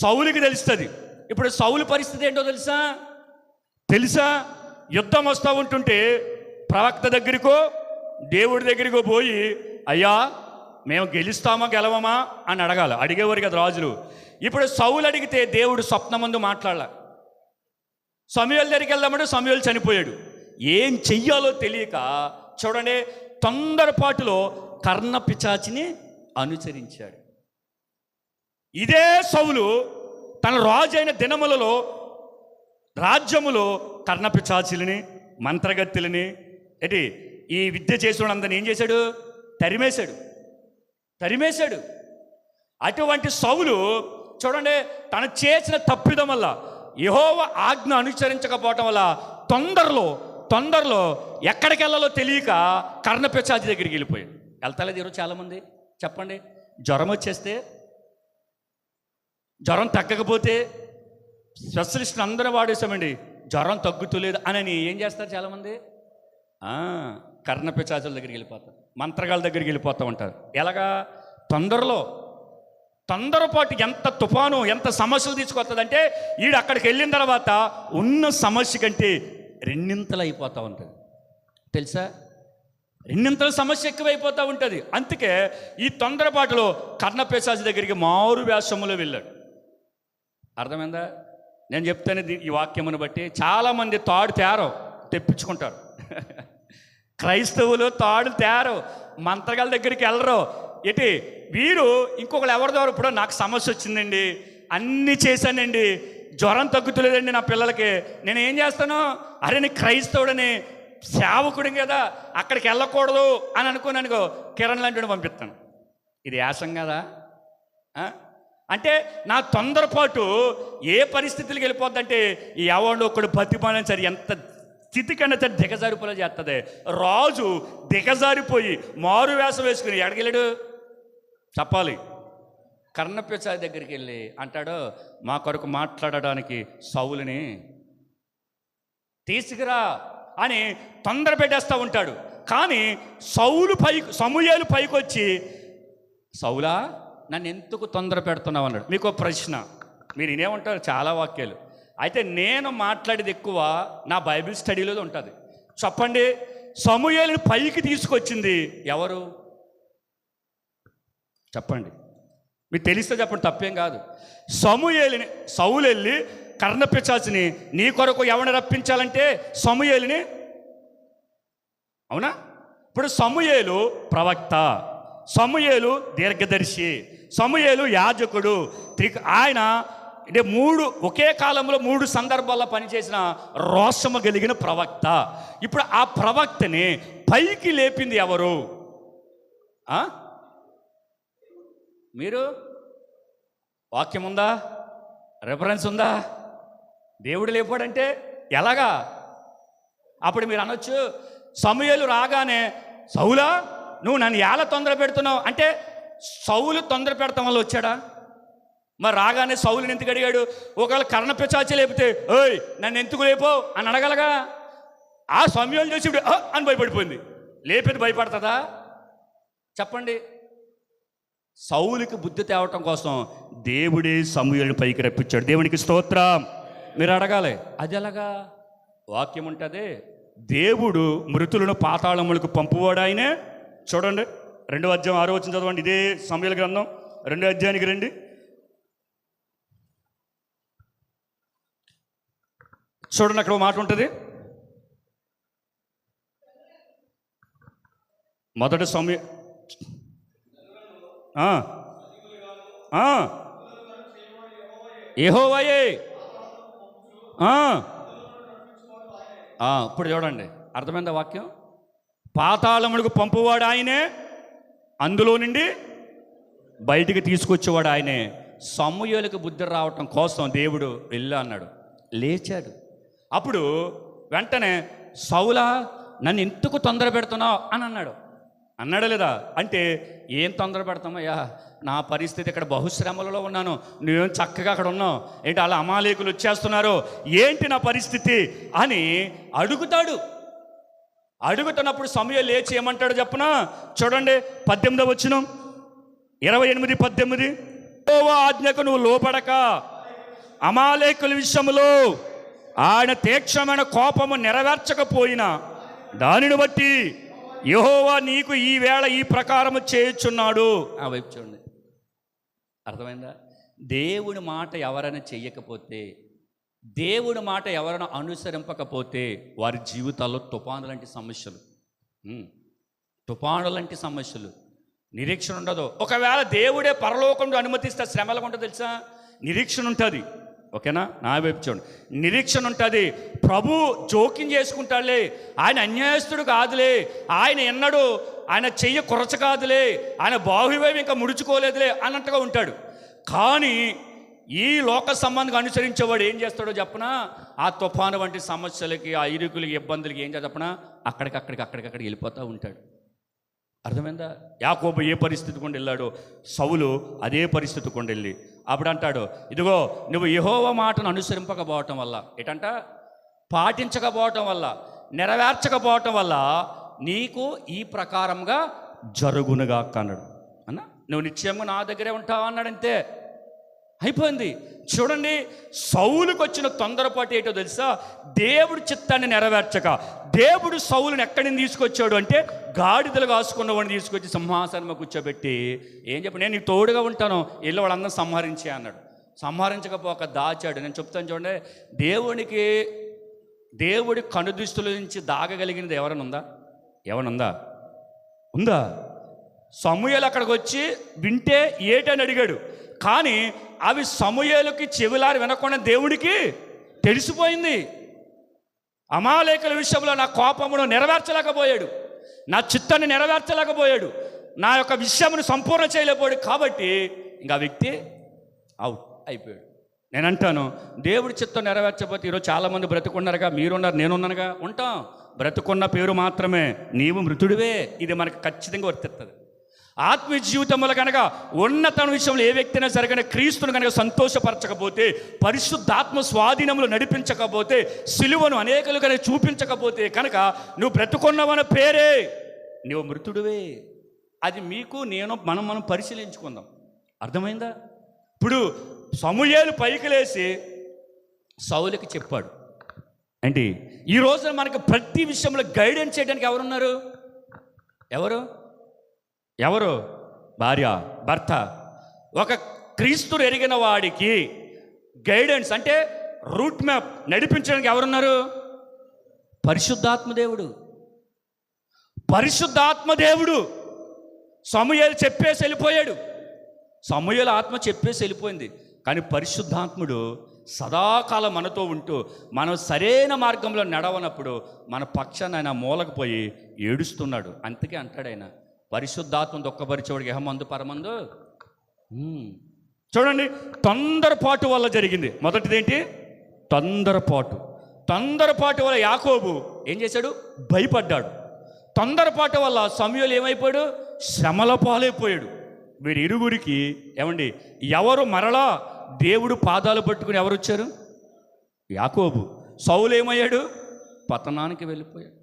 సౌలుకి తెలుస్తుంది. ఇప్పుడు సౌలు పరిస్థితి ఏంటో తెలుసా? యుద్ధం వస్తూ ఉంటుంటే ప్రవక్త దగ్గరికో దేవుడి దగ్గరికో పోయి, అయ్యా మేము గెలుస్తామా గెలవమా అని అడగాలి. అడిగేవారు కదా రాజులు. ఇప్పుడు సౌలు అడిగితే దేవుడు స్వప్నమందు మాట్లాడాల. సమూయేలు దగ్గరికి వెళ్దామంటే సమూయేలు చనిపోయాడు. ఏం చెయ్యాలో తెలియక చూడండి తొందరపాటులో కర్ణపిశాచిని అనుసరించాడు. ఇదే సౌలు తన రాజు అయిన దినములలో రాజ్యములో కర్ణపిశాచులని, మంత్రగత్తెలని, ఈ విద్య చేసిన అందరిని ఏం చేశాడు? తరిమేశాడు. అటువంటి సౌలు చూడండి తను చేసిన తప్పిదం వల్ల, యెహోవా ఆజ్ఞ అనుసరించకపోవటం వల్ల తొందరలో ఎక్కడికి వెళ్ళాలో తెలియక కర్ణపిశాచి దగ్గరికి వెళ్ళిపోయాడు. వెళ్తాలేదు ఈరోజు చాలామంది. చెప్పండి, జ్వరం వచ్చేస్తే, జ్వరం తగ్గకపోతే స్పెషలిస్ట్ అందరూ వాడేసామండి, జ్వరం తగ్గుతులేదు అని ఏం చేస్తారు చాలామంది? కర్ణపిశాచుల దగ్గరికి వెళ్ళిపోతారు, మంత్రగాళ్ళ దగ్గరికి వెళ్ళిపోతూ ఉంటారు. ఎలాగా? తొందరపాటు ఎంత తుఫాను, ఎంత సమస్యలు తీసుకొస్తుందంటే ఈడు అక్కడికి వెళ్ళిన తర్వాత ఉన్న సమస్య కంటే రెండింతలు అయిపోతూ ఉంటుంది. తెలుసా? రెండింతల సమస్య ఎక్కువైపోతూ ఉంటుంది. అందుకే ఈ తొందరపాటులో కర్ణపిశాచి దగ్గరికి మారు వేషములో వెళ్ళాడు. అర్థమైందా? నేను చెప్తాను ఈ వాక్యమును బట్టి. చాలామంది తాడు తెప్పించుకుంటారు. క్రైస్తవులు తాడు మంత్రగాళ్ళ దగ్గరికి వెళ్ళరు. వీరు ఇంకొకరు ఎవరి ద్వారా, ఇప్పుడు నాకు సమస్య వచ్చిందండి, అన్నీ చేశానండి, జ్వరం తగ్గుతులేదండి నా పిల్లలకి, నేను ఏం చేస్తాను? అరే నీ క్రైస్తవుడని, సేవకుడి కదా, అక్కడికి వెళ్ళకూడదు అని అనుకో కిరణ్ లాంటి పంపిస్తాను. ఇది యాసం కదా? అంటే నా తొందరపాటు ఏ పరిస్థితులకు వెళ్ళిపోద్దంటే, ఈ ఎవడో ఒకడు బతిమాలని సరే ఎంత స్థితికన్నా సరే దిగజారిపోలే చేస్తుంది. రాజు దిగజారిపోయి మారు వేషం వేసుకుని ఎడగలేడు చెప్పాలి. కర్ణపిశాచి దగ్గరికి వెళ్ళి అంటాడు, మా కొరకు మాట్లాడడానికి సౌలుని తీసుకురా అని తొందర పెట్టేస్తూ ఉంటాడు. కానీ సమూయేలు పైకి వచ్చి, సౌలా నన్ను ఎందుకు తొందర పెడుతున్నావు అన్నాడు. మీకు ప్రశ్న, మీరు వినేమంటారు చాలా వాక్యాలు, అయితే నేను మాట్లాడేది ఎక్కువ నా బైబిల్ స్టడీలో ఉంటుంది. చెప్పండి, సమూయేలుని పైకి తీసుకొచ్చింది ఎవరు? చెప్పండి, మీకు తెలిస్తే చెప్పండి, తప్పేం కాదు. సౌలు వెళ్ళి కర్ణపిశాచిని నీ కొరకు ఎవరిని రప్పించాలంటే సమూయేలుని, అవునా? ఇప్పుడు సమూయేలు ప్రవక్త, సమూయేలు దీర్ఘదర్శి, సమూయేలు యాజకుడు. ఆయన అంటే ఒకే కాలంలో 3 సందర్భాల్లో పనిచేసిన రోషము కలిగిన ప్రవక్త. ఇప్పుడు ఆ ప్రవక్తని పైకి లేపింది ఎవరు? మీరు వాక్యం ఉందా? రెఫరెన్స్ ఉందా? దేవుడు లేపాడంటే ఎలాగా? అప్పుడు మీరు అనొచ్చు, సమూయేలు రాగానే సౌలా నువ్వు నన్ను ఎలా తొందర పెడుతున్నావు అంటే, సౌలు తొందర పెడతాం వల్ల వచ్చాడా? మరి రాగానే సౌలుని ఎందుకు అడిగాడు? ఒకవేళ కర్ణపిశాచి లేపితే ఓయ్ నన్ను ఎందుకు లేపో అని అడగలగా. ఆ సమూయేలు చూసి అని భయపడిపోయింది. లేపేది భయపడుతుందా? చెప్పండి. సౌలుకి బుద్ధి తేవటం కోసం దేవుడే సమూయేలుని పైకి రప్పించాడు. దేవునికి స్తోత్రం. మీరు అడగాలి, అది ఎలాగా? వాక్యం ఉంటుంది, దేవుడు మృతులను పాతాళములకు పంపువాడు ఆయనే. చూడండి 2వ అధ్యాయం 6వ వచనం చదవండి. ఇదే సమూయేలు గ్రంథం 2వ అధ్యాయానికి రండి. చూడండి, అక్కడ మాట ఉంటుంది. మొదటి సమూయేలు యెహోవాయే. ఇప్పుడు చూడండి, అర్థమైందా వాక్యం? పాతాళములకు పంపువాడు ఆయనే, అందులో నుండి బయటికి తీసుకొచ్చేవాడు ఆయనే. సమూయేలుకు బుద్ధి రావటం కోసం దేవుడు వెళ్ళు అన్నాడు, లేచాడు. అప్పుడు వెంటనే సౌలా నన్ను ఎందుకు తొందర పెడుతున్నావు అని అన్నాడా లేదా? అంటే ఏం తొందర పెడతామయ్యా, నా పరిస్థితి ఇక్కడ బహుశ్రమలలో ఉన్నాను, నువ్వేం చక్కగా అక్కడ ఉన్నావు ఏంటి, అలా అమాలేకులు వచ్చేస్తున్నారు, ఏంటి నా పరిస్థితి అని అడుగుతాడు. అడుగుతున్నప్పుడు సమూయేలు లేచి ఏమంటాడు చెప్పనా? చూడండి 18వ వచనం, 28-18. యెహోవా ఆజ్ఞకు నువ్వు లోపడక అమాలేకుల విషయంలో ఆయన తీక్షణమైన కోపము నెరవేర్చకపోయినా దానిని బట్టి యెహోవా నీకు ఈ వేళ ఈ ప్రకారము చేయుచున్నాడు. ఆ వైపు చూడండి, అర్థమైందా? దేవుడి మాట ఎవరైనా చెయ్యకపోతే, దేవుడి మాట ఎవరైనా అనుసరింపకపోతే వారి జీవితాల్లో తుఫాను లాంటి సమస్యలు, తుఫాను లాంటి సమస్యలు, నిరీక్షణ ఉండదు. ఒకవేళ దేవుడే పరలోకంలో అనుమతిస్తే శ్రమలు ఉంటుంది తెలుసా? నిరీక్షణ ఉంటుంది. ఓకేనా? నా వైపు చూడండి, నిరీక్షణ ఉంటుంది. ప్రభు జోక్యం చేసుకుంటాడులే, ఆయన అన్యాయస్తుడు కాదులే, ఆయన ఎన్నడు ఆయన చెయ్యి కొరచ కాదులే, ఆయన బాహువేమి ఇంకా ముడుచుకోలేదులే అన్నట్టుగా ఉంటాడు. కానీ ఈ లోక సంబంధంగా అనుసరించేవాడు ఏం చేస్తాడో చెప్పనా? ఆ తుఫాను వంటి సమస్యలకి, ఆ ఇరుకులకి, ఇబ్బందులకి ఏం చేస్తా చెప్పనా? అక్కడికి వెళ్ళిపోతూ ఉంటాడు. అర్థమైందా? యాకోబు ఏ పరిస్థితి కొండి వెళ్ళాడో సౌలు అదే పరిస్థితి కొండి వెళ్ళి అప్పుడు అంటాడు, ఇదిగో నువ్వు యెహోవా మాటను అనుసరింపకపోవటం వల్ల, ఏంటంట, పాటించకపోవటం వల్ల, నెరవేర్చకపోవటం వల్ల నీకు ఈ ప్రకారంగా జరుగునుగా అన్నాడు. అన్న నువ్వు నిశ్చయంగా నా దగ్గరే ఉంటావు అన్నాడు. అంతే, అయిపోయింది. చూడండి, సౌలుకు వచ్చిన తొందరపాటు ఏంటో తెలుసా? దేవుడి చిత్తాన్ని నెరవేర్చక దేవుడు సౌలుని ఎక్కడి నుంచి తీసుకొచ్చాడు అంటే గాడిదలు కాసుకున్నవాడిని తీసుకొచ్చి సింహాసనం కూర్చోబెట్టి ఏం చెప్పి, నేను నీకు తోడుగా ఉంటాను, ఇల్లు వాళ్ళందరూ సంహరించే అన్నాడు. సంహరించకపోక దాచాడు. నేను చెప్తాను చూడండి, దేవుడి కనుదృష్టిల నుంచి దాగగలిగినది ఎవరనుందా? ఉందా? సమూయేలు అక్కడికి వచ్చి వింటే ఏటని అడిగాడు, కానీ అవి సమూయేలుకి చెవిలారి వినకుండా దేవుడికి తెలిసిపోయింది. అమాలేకుల విషయంలో నా కోపమును నెరవేర్చలేకపోయాడు, నా చిత్తాన్ని నెరవేర్చలేకపోయాడు, నా యొక్క విషయమును సంపూర్ణ చేయలేకపోయాడు. కాబట్టి ఇంకా వ్యక్తి అవుట్ అయిపోయాడు. నేను అంటాను, దేవుడి చిత్తం నెరవేర్చకపోతే ఈరోజు చాలామంది బ్రతుకున్నారుగా, మీరున్నారు, నేనున్నానుగా, ఉంటాం. బ్రతుకున్న పేరు మాత్రమే, నీవు మృతుడివే. ఇది మనకు ఖచ్చితంగా వర్తిస్తుంది. ఆత్మీయ జీవితంలో కనుక ఉన్నత విషయంలో ఏ వ్యక్తినా సరే కనుక క్రీస్తును కనుక సంతోషపరచకపోతే, పరిశుద్ధాత్మ స్వాధీనంలో నడిపించకపోతే, సిలువను అనేకులు కనుక చూపించకపోతే కనుక నువ్వు బ్రతుకున్నవన పేరే, నువ్వు మృతుడివే. అది మీకు మనం పరిశీలించుకుందాం. అర్థమైందా? ఇప్పుడు సమూయేలు పైకి లేచి సౌలుకి చెప్పాడు. ఏంటి? ఈ రోజున మనకు ప్రతి విషయంలో గైడెన్స్ చేయడానికి ఎవరు? భార్య, భర్త. ఒక క్రీస్తును ఎరిగిన వాడికి గైడెన్స్ అంటే రూట్ మ్యాప్ నడిపించడానికి ఎవరున్నారు? పరిశుద్ధాత్మ దేవుడు. సమూయేలు చెప్పేసి వెళ్ళిపోయాడు, సమూయేలు ఆత్మ చెప్పేసి వెళ్ళిపోయింది. కానీ పరిశుద్ధాత్ముడు సదాకాలం మనతో ఉంటూ మనం సరైన మార్గంలో నడవనప్పుడు మన పక్షాన్ని ఆయన మూలకు పోయి ఏడుస్తున్నాడు. అందుకే అంటాడు ఆయన, పరిశుద్ధాత్మ దుఃఖపరిచేవాడికి యెహోమందు పరమందు. చూడండి, తొందరపాటు వల్ల జరిగింది. మొదటిదేంటి? తొందరపాటు వల్ల యాకోబు ఏం చేశాడు? భయపడ్డాడు. తొందరపాటు వల్ల సమూయేలు ఏమైపోయాడు? శ్రమల పాలైపోయాడు. వీరి ఇరుగురికి ఏమండి, ఎవరు మరలా దేవుడు పాదాలు పట్టుకుని ఎవరు వచ్చారు? యాకోబు. సౌలు ఏమయ్యాడు? పతనానికి వెళ్ళిపోయాడు,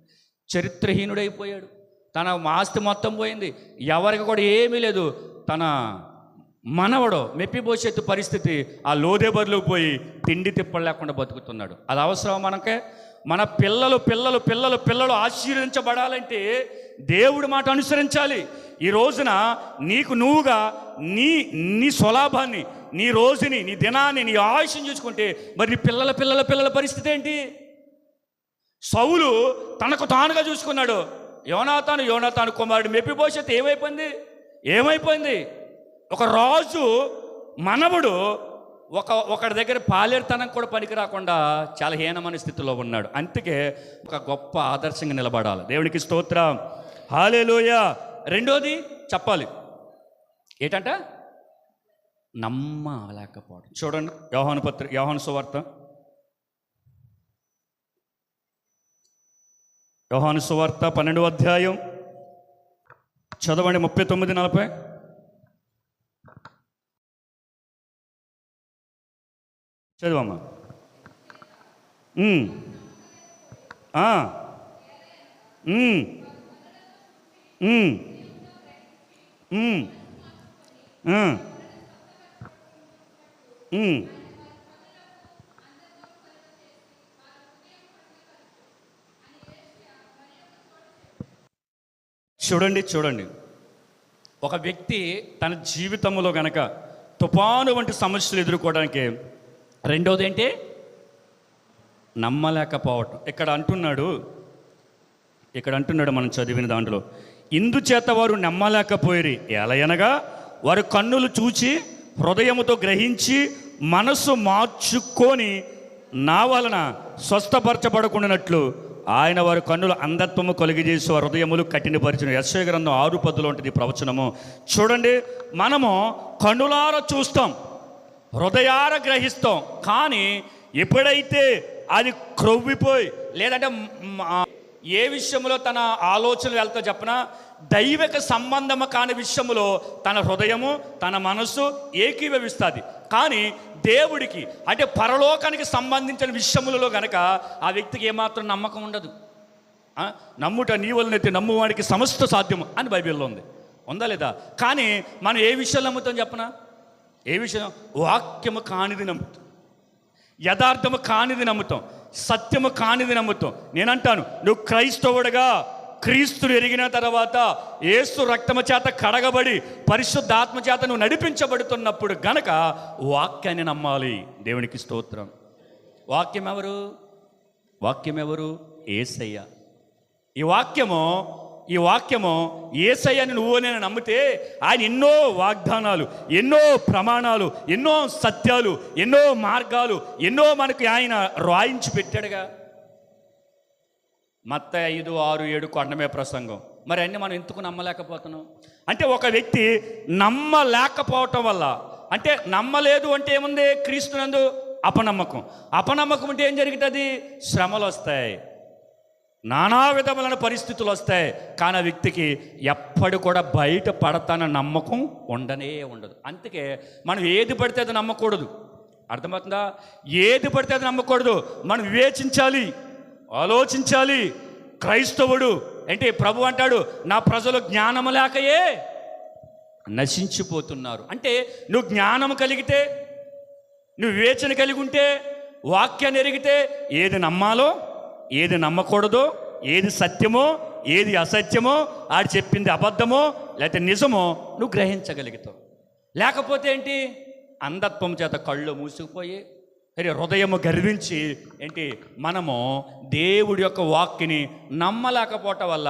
చరిత్రహీనుడైపోయాడు. తన ఆస్తి మొత్తం పోయింది, ఎవరికి కూడా ఏమీ లేదు. తన మనవడు మెప్పిబోషెత్తు పరిస్థితి ఆ లోదేబర్లో పోయి తిండి తిప్పలు లేకుండా బతుకుతున్నాడు. అది అవసరం మనకే? మన పిల్లలు ఆశీర్వదించబడాలంటే దేవుడి మాట అనుసరించాలి. ఈ రోజున నీకు నువ్వుగా నీ స్వలాభాన్ని, నీ రోజుని, నీ దినాన్ని, నీ ఆయుష్ని చూసుకుంటే మరి నీ పిల్లల పరిస్థితి ఏంటి? సౌలు తనకు తానుగా చూసుకున్నాడు. యోనాతాను కుమారుడు మెప్పిబోషెత్తు ఏమైపోయింది? ఒక రాజు మనవడు ఒకడి దగ్గర పాలేరుతనం కూడా పనికి రాకుండా చాలా హీనమైన స్థితిలో ఉన్నాడు. అందుకే ఒక గొప్ప ఆదర్శంగా నిలబడాలి. దేవునికి స్తోత్రం, హల్లెలూయా. రెండోది చెప్పాలి ఏంటంట, నమ్మలేకపోవడం. చూడండి యోహాను సువార్త 12వ అధ్యాయం చదవండి, 39-40. చదవమ్మా. చూడండి, ఒక వ్యక్తి తన జీవితంలో గనక తుఫాను వంటి సమస్యలు ఎదుర్కోవడానికి రెండోది ఏంటి, నమ్మలేకపోవటం. ఇక్కడ అంటున్నాడు మనం చదివిన దాంట్లో, ఇందుచేత వారు నమ్మలేకపోయిరి, ఎలయనగా వారు కన్నులు చూచి హృదయముతో గ్రహించి మనసు మార్చుకొని నా వలన స్వస్థపరచబడకుండానట్లు ఆయన వారి కన్నుల అంధత్వము కలిగజేసి వారి హృదయములు కఠినపరిచిన. యెషయా గ్రంథం 6:10 ఉంటుంది ప్రవచనము. చూడండి, మనము కన్నులార చూస్తాం, హృదయార గ్రహిస్తాం, కానీ ఎప్పుడైతే అది క్రొవ్విపోయి లేదంటే ఏ విషయంలో తన ఆలోచనలు వెళ్తా చెప్పిన దైవిక సంబంధము కాని విషయంలో తన హృదయము తన మనస్సు ఏకీభవిస్తుంది. కానీ దేవుడికి అంటే పరలోకానికి సంబంధించిన విషయములలో గనక ఆ వ్యక్తికి ఏమాత్రం నమ్మకం ఉండదు. నమ్ముట నీ వలనైతే నమ్మువాడికి సమస్త సాధ్యము అని బైబిల్లో ఉందా లేదా? కానీ మనం ఏ విషయాలు నమ్ముతాం చెప్పనా? ఏ విషయం? వాక్యము కానిది నమ్ముతాం, యథార్థము కానిది నమ్ముతాం, సత్యము కానిది నమ్ముతాం. నేనంటాను, నువ్వు క్రైస్తవుడిగా క్రీస్తుని ఎరిగిన తర్వాత యేసు రక్తము చేత కడగబడి పరిశుద్ధాత్మ చేత నువ్వు నడిపించబడుతున్నప్పుడు గనక వాక్యాన్ని నమ్మాలి. దేవునికి స్తోత్రం. వాక్యం ఎవరు? యేసయ్య. ఈ వాక్యము యేసయ్యని నువ్వు నేను నమ్మితే ఆయన ఎన్నో వాగ్దానాలు, ఎన్నో ప్రమాణాలు, ఎన్నో సత్యాలు, ఎన్నో మార్గాలు, ఎన్నో మనకు ఆయన రాయించి పెట్టాడుగా. మత్తయి 5, 6, 7 కొండమే ప్రసంగం. మరి అన్నీ మనం ఎందుకు నమ్మలేకపోతున్నాం? అంటే ఒక వ్యక్తి నమ్మలేకపోవటం వల్ల, అంటే నమ్మలేదు అంటే ఏముంది? క్రీస్తునందు అపనమ్మకం అంటే ఏం జరుగుతుంది? శ్రమలు వస్తాయి, నానా విధములైన పరిస్థితులు వస్తాయి. కానీ ఆ వ్యక్తికి ఎప్పటి కూడా బయట పడతాన నమ్మకం ఉండదు. అందుకే మనం ఏది పడితే అది నమ్మకూడదు. అర్థమవుతుందా? ఏది పడితే అది నమ్మకూడదు. మనం వివేచించాలి, ఆలోచించాలి. క్రైస్తవుడు అంటే ప్రభు అంటాడు, నా ప్రజలు జ్ఞానము లేకయే నశించిపోతున్నారు. అంటే నువ్వు జ్ఞానము కలిగితే, నువ్వు వివేచన కలిగి ఉంటే, వాక్యాన్ని ఎరిగితే ఏది నమ్మాలో ఏది నమ్మకూడదో, ఏది సత్యమో ఏది అసత్యమో, ఆడు చెప్పింది అబద్ధమో లేకపోతే నిజమో నువ్వు గ్రహించగలుగుతావు. లేకపోతే ఏంటి? అంధత్వం చేత కళ్ళు మూసుకుపోయి హృదయము గర్వించి ఏంటి మనము దేవుడి యొక్క వాక్యని నమ్మలేకపోవటం వల్ల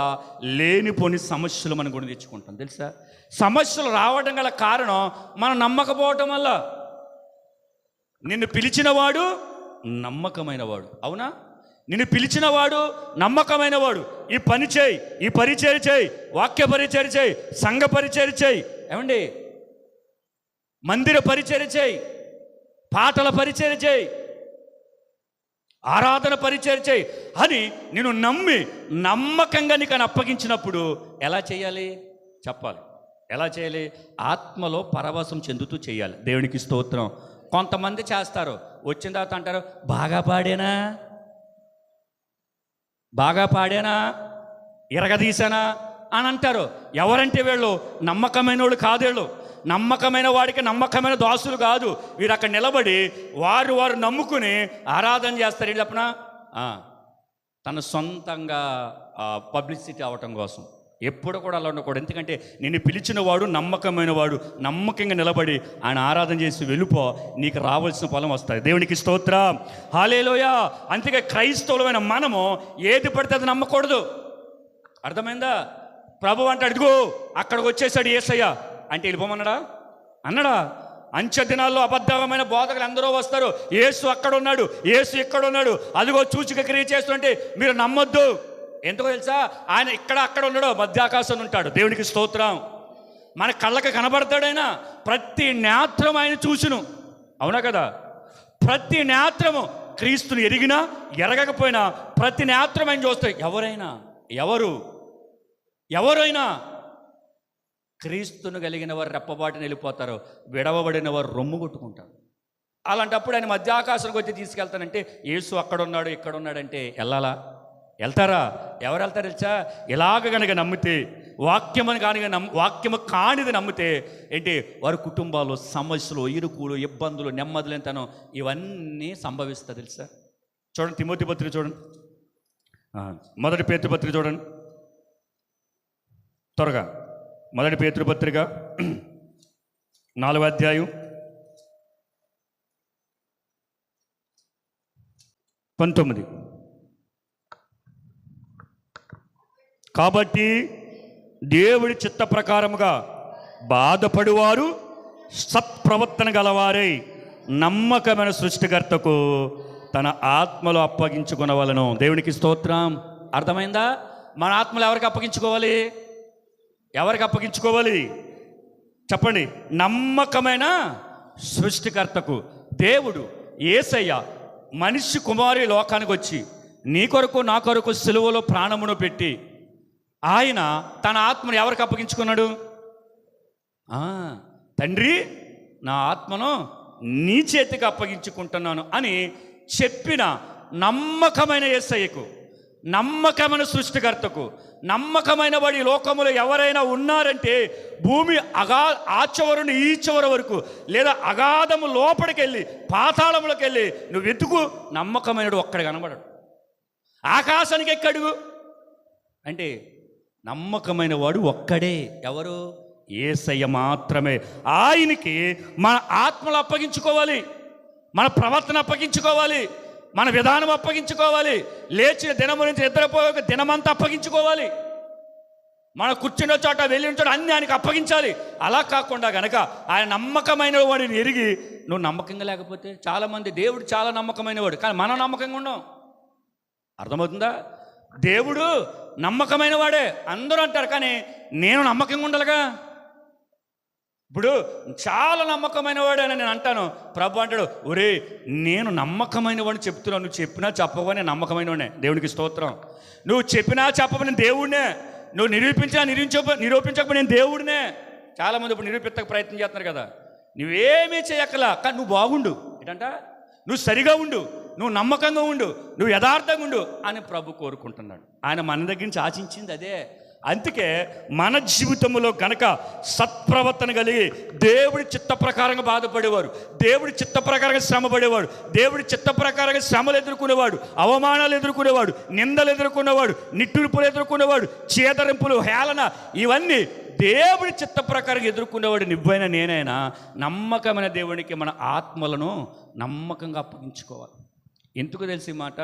లేనిపోని సమస్యలు మనం కొని తెచ్చుకుంటాం. తెలుసా? సమస్యలు రావడం గల కారణం మనం నమ్మకపోవటం వల్ల. నిన్ను పిలిచినవాడు నమ్మకమైనవాడు, అవునా? నిన్ను పిలిచినవాడు నమ్మకమైనవాడు. ఈ పని చేయి, ఈ పరిచయం చేయి, వాక్య పరిచయం చేయి, సంఘ పరిచయం చేయి, ఏమండి మందిర పరిచయం చేయి, పాటల పరిచయం చేయి, ఆరాధన పరిచయం చేయి అని నేను నమ్మకంగా నీకు అని అప్పగించినప్పుడు ఎలా చేయాలి చెప్పాలి. ఎలా చేయాలి? ఆత్మలో పరవశం చెందుతూ చేయాలి. దేవునికి స్తోత్రం. కొంతమంది చేస్తారు, వచ్చిన తర్వాత అంటారు, బాగా పాడేనా, ఇరగదీసానా అని అంటారు. ఎవరంటే వీళ్ళు నమ్మకమైన వాళ్ళు కాదు. వీళ్ళు నమ్మకమైన వాడికి నమ్మకమైన దాసులు కాదు. వీరు అక్కడ నిలబడి వారు నమ్ముకుని ఆరాధన చేస్తారు. వీళ్ళు చెప్పిన తన సొంతంగా పబ్లిసిటీ అవటం కోసం. ఎప్పుడు కూడా అలా ఉండకూడదు. ఎందుకంటే నిన్ను పిలిచిన వాడు నమ్మకమైన వాడు. నమ్మకంగా నిలబడి ఆయన ఆరాధన చేసి వెళ్ళిపో, నీకు రావాల్సిన ఫలం వస్తుంది. దేవునికి స్తోత్రం, హల్లెలూయా. అందుకే క్రైస్తవులమైన మనము ఏది పడితే అది నమ్మకూడదు. అర్థమైందా? ప్రభు అంటాడు, ఇదిగో అక్కడికి వచ్చేసాడు యేసయ్య అంటే వెళ్ళిపోమన్నాడా? అంచె దినాల్లో అబద్ధమైన బోధకులు అందరూ వస్తారు. యేసు అక్కడ ఉన్నాడు, యేసు ఇక్కడ ఉన్నాడు, అదిగో సూచిక క్రియ చేస్తుంటే మీరు నమ్మొద్దు. ఎందుకో తెలుసా? ఆయన ఇక్కడ అక్కడ ఉన్నాడు, మధ్యాకాశం ఉంటాడు. దేవునికి స్తోత్రం. మన కళ్ళకి కనబడతాడైనా ప్రతి నేత్రం ఆయన చూసును. అవునా కదా? ప్రతి నేత్రము క్రీస్తుని ఎరిగినా ఎరగకపోయినా ప్రతి నేత్రం ఆయన చూస్తాయి. ఎవరైనా క్రీస్తును కలిగిన వారు రెప్పబాటుని వెళ్ళిపోతారు, విడవబడిన వారు రొమ్ము కొట్టుకుంటారు. అలాంటప్పుడు ఆయన మధ్యాకాశానికి వచ్చి తీసుకెళ్తానంటే యేసు అక్కడ ఉన్నాడు ఇక్కడ ఉన్నాడంటే వెళ్తారా? ఎవరు వెళ్తారు తెలుసా? ఇలాగ కనుక నమ్మితే, వాక్యము కానిది నమ్మితే ఏంటి, వారి కుటుంబాలు సమస్యలు, ఇరుకులు, ఇబ్బందులు, నెమ్మదులేంతనం ఇవన్నీ సంభవిస్తుంది తెలుసా? చూడండి తిమోతి పత్రిక చూడండి, మొదటి పేతురు పత్రిక చూడండి త్వరగా. మొదటి పేతురు పత్రిక 4వ అధ్యాయం 19. కాబట్టి దేవుడి చిత్త ప్రకారముగా బాధపడువారు సత్ప్రవర్తన గలవారై నమ్మకమైన సృష్టికర్తకు తన ఆత్మలు అప్పగించుకునవలను. దేవునికి స్తోత్రం. అర్థమైందా? మన ఆత్మలు ఎవరికి అప్పగించుకోవాలి? చెప్పండి. నమ్మకమైన సృష్టికర్తకు. దేవుడు యేసయ్య మనిషి కుమారి లోకానికి వచ్చి నీ కొరకు నా కొరకు సిలువలో ప్రాణమును పెట్టి ఆయన తన ఆత్మను ఎవరికి అప్పగించుకున్నాడు? తండ్రి, నా ఆత్మను నీ చేతికి అప్పగించుకుంటున్నాను అని చెప్పిన నమ్మకమైన యేసయ్యకు, నమ్మకమైన సృష్టికర్తకు, నమ్మకమైన వాడి లోకములో ఎవరైనా ఉన్నారంటే భూమి ఆ చివరి ఈ చివరి వరకు, లేదా అగాధము లోపలికి వెళ్ళి పాతాళములకు వెళ్ళి నువ్వు వెతుకు, నమ్మకమైనడు ఒక్కడ కనబడడు. ఆకాశానికి ఎక్కడుగు అంటే నమ్మకమైన వాడు ఒక్కడే. ఎవరు? యేసయ్య మాత్రమే. ఆయనకి మన ఆత్మలు అప్పగించుకోవాలి, మన ప్రవర్తన అప్పగించుకోవాలి, మన విధానం అప్పగించుకోవాలి, లేచిన దినము నుంచి నిద్రపోయే దినమంతా అప్పగించుకోవాలి, మన కూర్చున్న చోట వెళ్ళిన చోట అన్ని ఆయనకు అప్పగించాలి. అలా కాకుండా గనక ఆయన నమ్మకమైన వాడిని ఎరిగి నువ్వు నమ్మకంగా లేకపోతే, చాలామంది దేవుడు చాలా నమ్మకమైన వాడు కానీ మనం నమ్మకంగా ఉన్నాం. అర్థమవుతుందా? దేవుడు నమ్మకమైన వాడే అందరూ అంటారు కానీ నేను నమ్మకంగా ఉండాలిగా. ఇప్పుడు చాలా నమ్మకమైన వాడని నేను అంటాను, ప్రభు అంటాడు, ఒరే నేను నమ్మకమైన వాడిని చెప్తున్నాను, నువ్వు చెప్పినా చెప్పవా నేను నమ్మకమైన వాడినే. దేవునికి స్తోత్రం. నువ్వు చెప్పినా చెప్పవ నేను దేవుడినే, నువ్వు నిరూపించకపోతే నేను దేవుడినే. చాలామంది ఇప్పుడు నిరూపించక ప్రయత్నం చేస్తున్నారు కదా. నువ్వేమీ చేయక్కలా కానీ నువ్వు బాగుండు, ఏంటంట నువ్వు సరిగా ఉండు, నువ్వు నమ్మకంగా ఉండు, నువ్వు యథార్థంగా ఉండు అని ప్రభు కోరుకుంటున్నాడు. ఆయన మన దగ్గర నుంచి ఆశించింది అదే. అందుకే మన జీవితంలో కనుక సత్ప్రవర్తన కలిగి దేవుడి చిత్త ప్రకారంగా బాధపడేవారు, దేవుడి చిత్త ప్రకారంగా శ్రమ పడేవాడు, దేవుడి చిత్త ప్రకారంగా శ్రమలు ఎదుర్కొనేవాడు, అవమానాలు ఎదుర్కొనేవాడు, నిందలు ఎదుర్కొనేవాడు, నిట్టూర్పులు ఎదుర్కొనేవాడు, చేదరింపులు, హేళన, ఇవన్నీ దేవుడి చిత్త ప్రకారం ఎదుర్కొనేవాడు నువ్వైనా నేనైనా నమ్మకమైన దేవునికి మన ఆత్మలను నమ్మకంగా అప్పగించుకోవాలి. ఎందుకు తెలిసి మాట?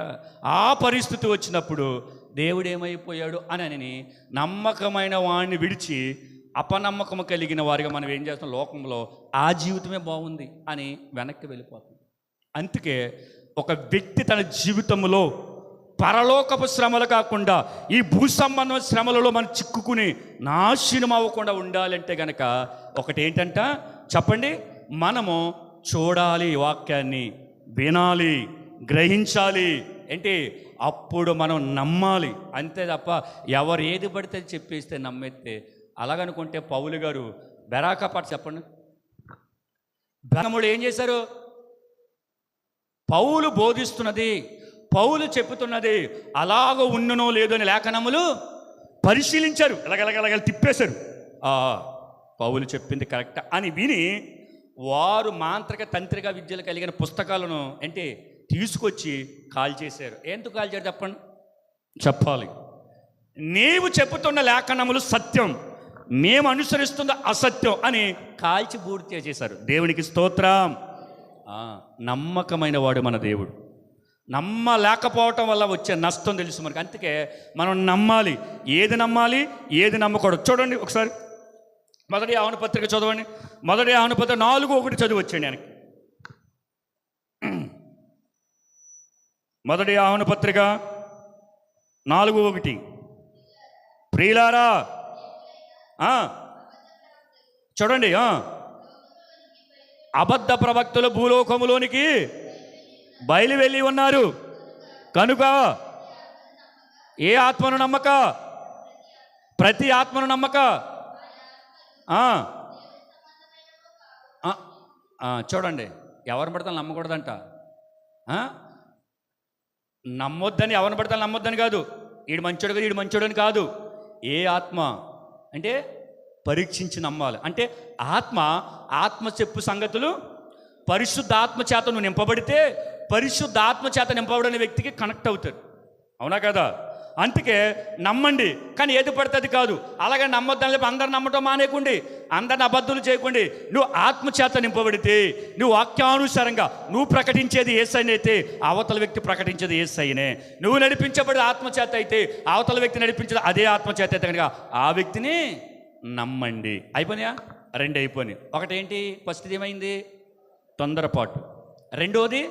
ఆ పరిస్థితి వచ్చినప్పుడు దేవుడు ఏమైపోయాడు అని నమ్మకమైన వాడిని విడిచి అపనమ్మకం కలిగిన వారిగా మనం ఏం చేస్తాం? లోకంలో ఆ జీవితమే బాగుంది అని వెనక్కి వెళ్ళిపోతుంది. అందుకే ఒక వ్యక్తి తన జీవితంలో పరలోకపు శ్రమలు కాకుండా ఈ భూ సంబంధ శ్రమలలో మనం చిక్కుకుని నాశనం అవ్వకుండా ఉండాలంటే గనక ఒకటి ఏంటంట చెప్పండి, మనము చూడాలి, వాక్యాన్ని వినాలి, గ్రహించాలి. ఏంటి? అప్పుడు మనం నమ్మాలి. అంతే తప్ప ఎవరు ఏది పడితే చెప్పేస్తే నమ్మేస్తే, అలాగనుకుంటే పౌలు గారు బెరాకా పాట చెప్పండి. బెరముడు ఏం చేశారు? పౌలు బోధిస్తున్నది, పౌలు చెప్పుతున్నది అలాగ ఉన్ననో లేదో అని లేఖనములు పరిశీలించారు, ఎలాగెలగెలగ తిప్పేశారు. పౌలు చెప్పింది కరెక్ట్ అని విని వారు మాంత్రిక తంత్రిక విద్యలు కలిగిన పుస్తకాలను ఏంటి తీసుకొచ్చి కాల్ చేశారు. ఎందుకు కాల్ చేశారు చెప్పండి? చెప్పాలి. నీవు చెప్పుతున్న లేఖనములు సత్యం, మేము అనుసరిస్తున్న అసత్యం అని కాల్చి బూడిద చేశారు. దేవునికి స్తోత్రం. నమ్మకమైన వాడు మన దేవుడు. నమ్మలేకపోవటం వల్ల వచ్చే నష్టం తెలుసు మనకి. అందుకే మనం నమ్మాలి. ఏది నమ్మాలి, ఏది నమ్మకూడదు. చూడండి ఒకసారి మొదటి యోహాను పత్రిక చదవండి. మొదటి యోహాను పత్రిక 4:1 చదివి వచ్చండి ఆయనకి. మొదటి యోహాను పత్రిక 4:1. ప్రియులారా, చూడండి, అబద్ధ ప్రవక్తలు భూలోకములోనికి బయలు వెళ్ళి ఉన్నారు కనుక ఏ ఆత్మను నమ్మక, ప్రతి ఆత్మను నమ్మక. చూడండి, ఎవరిని పడతాను నమ్మకూడదంట. నమ్మొద్దని, ఎవరిని పడతాను నమ్మొద్దని కాదు, ఈడు మంచోడు కదా, ఈడు మంచోడు అని కాదు. ఏ ఆత్మ అంటే పరీక్షించి నమ్మాలి. అంటే ఆత్మ చెప్పు సంగతులు పరిశుద్ధ ఆత్మ చేత నువ్వు నింపబడితే పరిశుద్ధ ఆత్మ చేత నింపబడిన వ్యక్తికి కనెక్ట్ అవుతాడు. అవునా కదా? అందుకే నమ్మండి, కానీ ఏది పడుతుంది కాదు. అలాగే నమ్మొద్దని లేకపోతే అందరు నమ్మటం మానేకుండి, అందరిని అబద్ధాలు చేయకండి. నువ్వు ఆత్మచేత నింపబడితే, నువ్వు వాక్యానుసారంగా నువ్వు ప్రకటించేది యేసయ్యనే అయితే అవతల వ్యక్తి ప్రకటించేది యేసయ్యనే. నువ్వు నడిపించబడి ఆత్మచేత అయితే అవతల వ్యక్తి నడిపించేది అదే ఆత్మచేత అయితే కనుక ఆ వ్యక్తిని నమ్మండి. అయిపోయినాయా? 2 అయిపోయినాయి. ఒకటేంటి? ఫస్ట్ది ఏమైంది? తొందరపాటు. రెండోది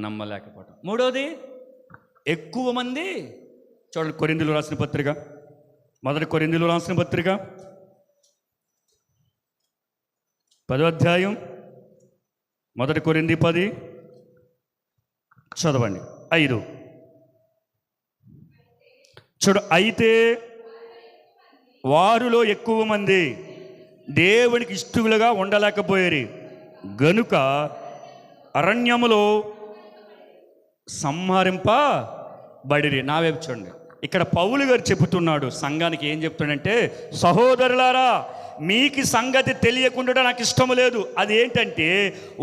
నమ్మలేకపోవటం. మూడోది ఎక్కువ మంది. చూడండి, కొరింథీయులకు రాసిన పత్రిక, మొదటి కొరింథీయులకు రాసిన పత్రిక 10వ అధ్యాయం, మొదటి కొరింథీ 10 చదవండి. 5 చూడు. అయితే వారిలో ఎక్కువ మంది దేవునికి ఇష్టలుగా ఉండలేకపోయారు గనుక అరణ్యములో సంహరింపబడిరి. నా వైపు చూడండి, ఇక్కడ పౌలు గారు చెబుతున్నాడు సంఘానికి. ఏం చెప్తున్నాడంటే, సహోదరులారా, మీకు సంగతి తెలియకుండా నాకు ఇష్టం లేదు. అది ఏంటంటే,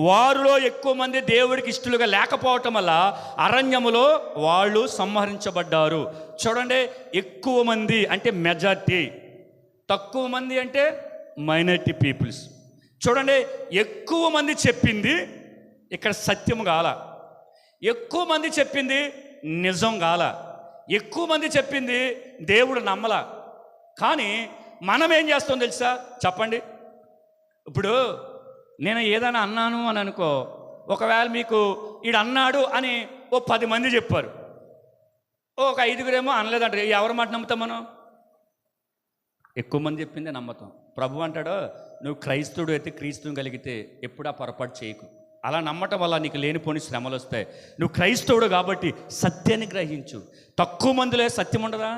వారిలో ఎక్కువ మంది దేవుడికి ఇష్టలుగా లేకపోవటం వల్ల అరణ్యములో వాళ్ళు సంహరించబడ్డారు. చూడండి, ఎక్కువ మంది అంటే మెజారిటీ, తక్కువ మంది అంటే మైనారిటీ పీపుల్స్. చూడండి, ఎక్కువ మంది చెప్పింది ఇక్కడ సత్యం కాల, ఎక్కువ మంది చెప్పింది నిజం కాల, ఎక్కువ మంది చెప్పింది దేవుడు నమ్మల. కానీ మనం ఏం చేస్తాం తెలుసా? చెప్పండి. ఇప్పుడు నేను ఏదైనా అన్నాను అని అనుకో, ఒకవేళ మీకు ఈడు అన్నాడు అని ఓ 10 మంది చెప్పారు, ఒక 5గురేమో అనలేదంటారు. ఎవరి మాట నమ్ముతాం మనం? ఎక్కువ మంది చెప్పిందే నమ్ముతాం. ప్రభు అంటాడు, నువ్వు క్రైస్తవుడు అయితే క్రీస్తుని కలిగితే ఎప్పుడా పొరపాటు చేయకు. అలా నమ్మటం వల్ల నీకు లేనిపోని శ్రమలు వస్తాయి. నువ్వు క్రైస్తవుడు కాబట్టి సత్యాన్ని గ్రహించు. తక్కువ మందిలో సత్యం ఉండదా?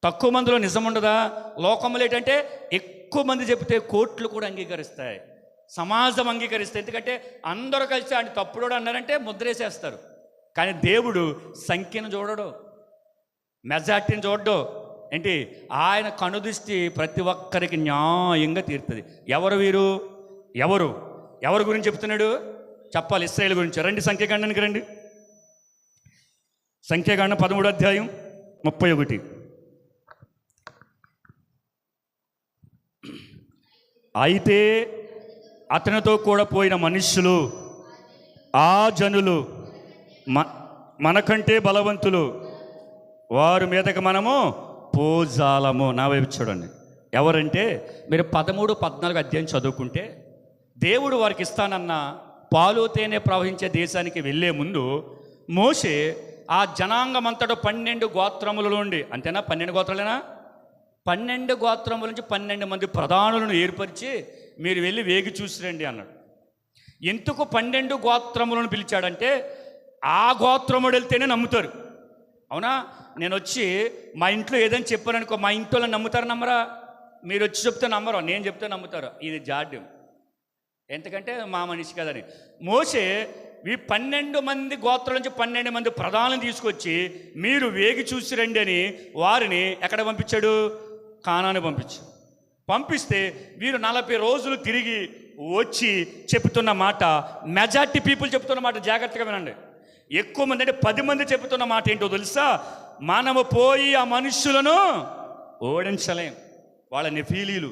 తక్కువ మందిలో నిజం ఉండదా? లోకంలో ఏంటంటే ఎక్కువ మంది చెబితే కోర్టులు కూడా అంగీకరిస్తాయి, సమాజం అంగీకరిస్తాయి. ఎందుకంటే అందరూ కలిసి ఆయన తప్పుడు అన్నారంటే ముద్రేసేస్తారు. కానీ దేవుడు సంఖ్యను చూడడు, మెజార్టీని చూడడు. ఏంటి? ఆయన కనుదృష్టి ప్రతి ఒక్కరికి న్యాయంగా తీరుతుంది. ఎవరు వీరు? ఎవరి గురించి చెప్తున్నాడు? చెప్పాలి, ఇశ్రాయేలు గురించి. రండి, సంఖ్యాకాండానికి రండి. సంఖ్యాకాండం 13వ అధ్యాయం 31. అయితే అతనితో కూడా పోయిన మనుష్యులు, ఆ జనులు మనకంటే బలవంతులు, వారి మీదకి మనము పోజాలము. నా వైపు చూడండి. ఎవరంటే, మీరు 13, 14 అధ్యాయం చదువుకుంటే దేవుడు వారికి ఇస్తానన్న పాలు తేనె ప్రవహించే దేశానికి వెళ్ళే ముందు మోషే ఆ జనాంగమంతటా 12 గోత్రముల నుండి, అంతేనా? 12 గోత్రాలేనా? 12 గోత్రముల నుంచి 12 మంది ప్రధానులను ఏర్పరిచి మీరు వెళ్ళి వేగి చూసిరండి అన్నాడు. ఎందుకు 12 గోత్రములను పిలిచాడంటే, ఆ గోత్రముడు వెళ్తేనే నమ్ముతారు. అవునా? నేను వచ్చి మా ఇంట్లో ఏదైనా చెప్పాననుకో, మా ఇంట్లో నమ్ముతారు నమ్మరా? మీరు వచ్చి చెప్తే నమ్మరు, నేను చెప్తే నమ్ముతారు. ఇది జాడ్యం. ఎందుకంటే మా మనిషి కదని. మోషే ఈ 12 మంది గోత్రాల నుంచి 12 మంది ప్రధానులను తీసుకొచ్చి మీరు వేగి చూసి రండి అని వారిని ఎక్కడ పంపించాడు? కానాను పంపించాడు. పంపిస్తే వీరు 40 రోజులు తిరిగి వచ్చి చెబుతున్న మాట, మెజార్టీ పీపుల్ చెబుతున్న మాట జాగ్రత్తగా వినండి. ఎక్కువ మంది అంటే 10 మంది చెబుతున్న మాట ఏంటో తెలుసా? మనము పోయి ఆ మనుష్యులను ఓడించలేం. వాళ్ళ నెఫీలీలు,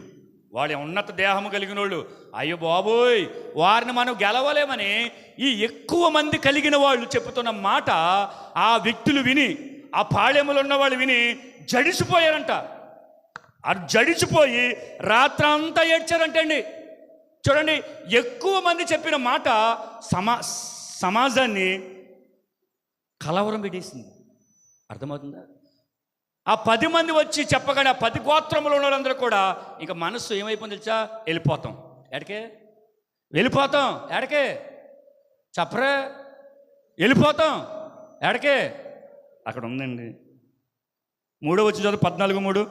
వాళ్ళ ఉన్నత దేహము కలిగిన వాళ్ళు. అయ్యో బాబోయ్, వారిని మనం గెలవలేమని ఈ ఎక్కువ మంది కలిగిన వాళ్ళు చెబుతున్న మాట ఆ వ్యక్తులు విని, ఆ పాళెములు ఉన్న వాళ్ళు విని జడిసిపోయారంట. అది జడిచిపోయి రాత్రంతా ఏడ్చారంటండి. చూడండి, ఎక్కువ మంది చెప్పిన మాట సమాజాన్ని కలవరం పెట్టేసింది. అర్థమవుతుందా? ఆ 10 మంది వచ్చి చెప్పగానే ఆ 10 గోత్రములు ఉన్న వాళ్ళందరూ కూడా ఇంకా మనస్సు ఏమైపోయింది తెలుసా? వెళ్ళిపోతాం. ఎడకే వెళ్ళిపోతాం. ఎడకే చెప్పరే వెళ్ళిపోతాం. ఎడకే అక్కడ ఉందండి 3వ వచనం 14:3.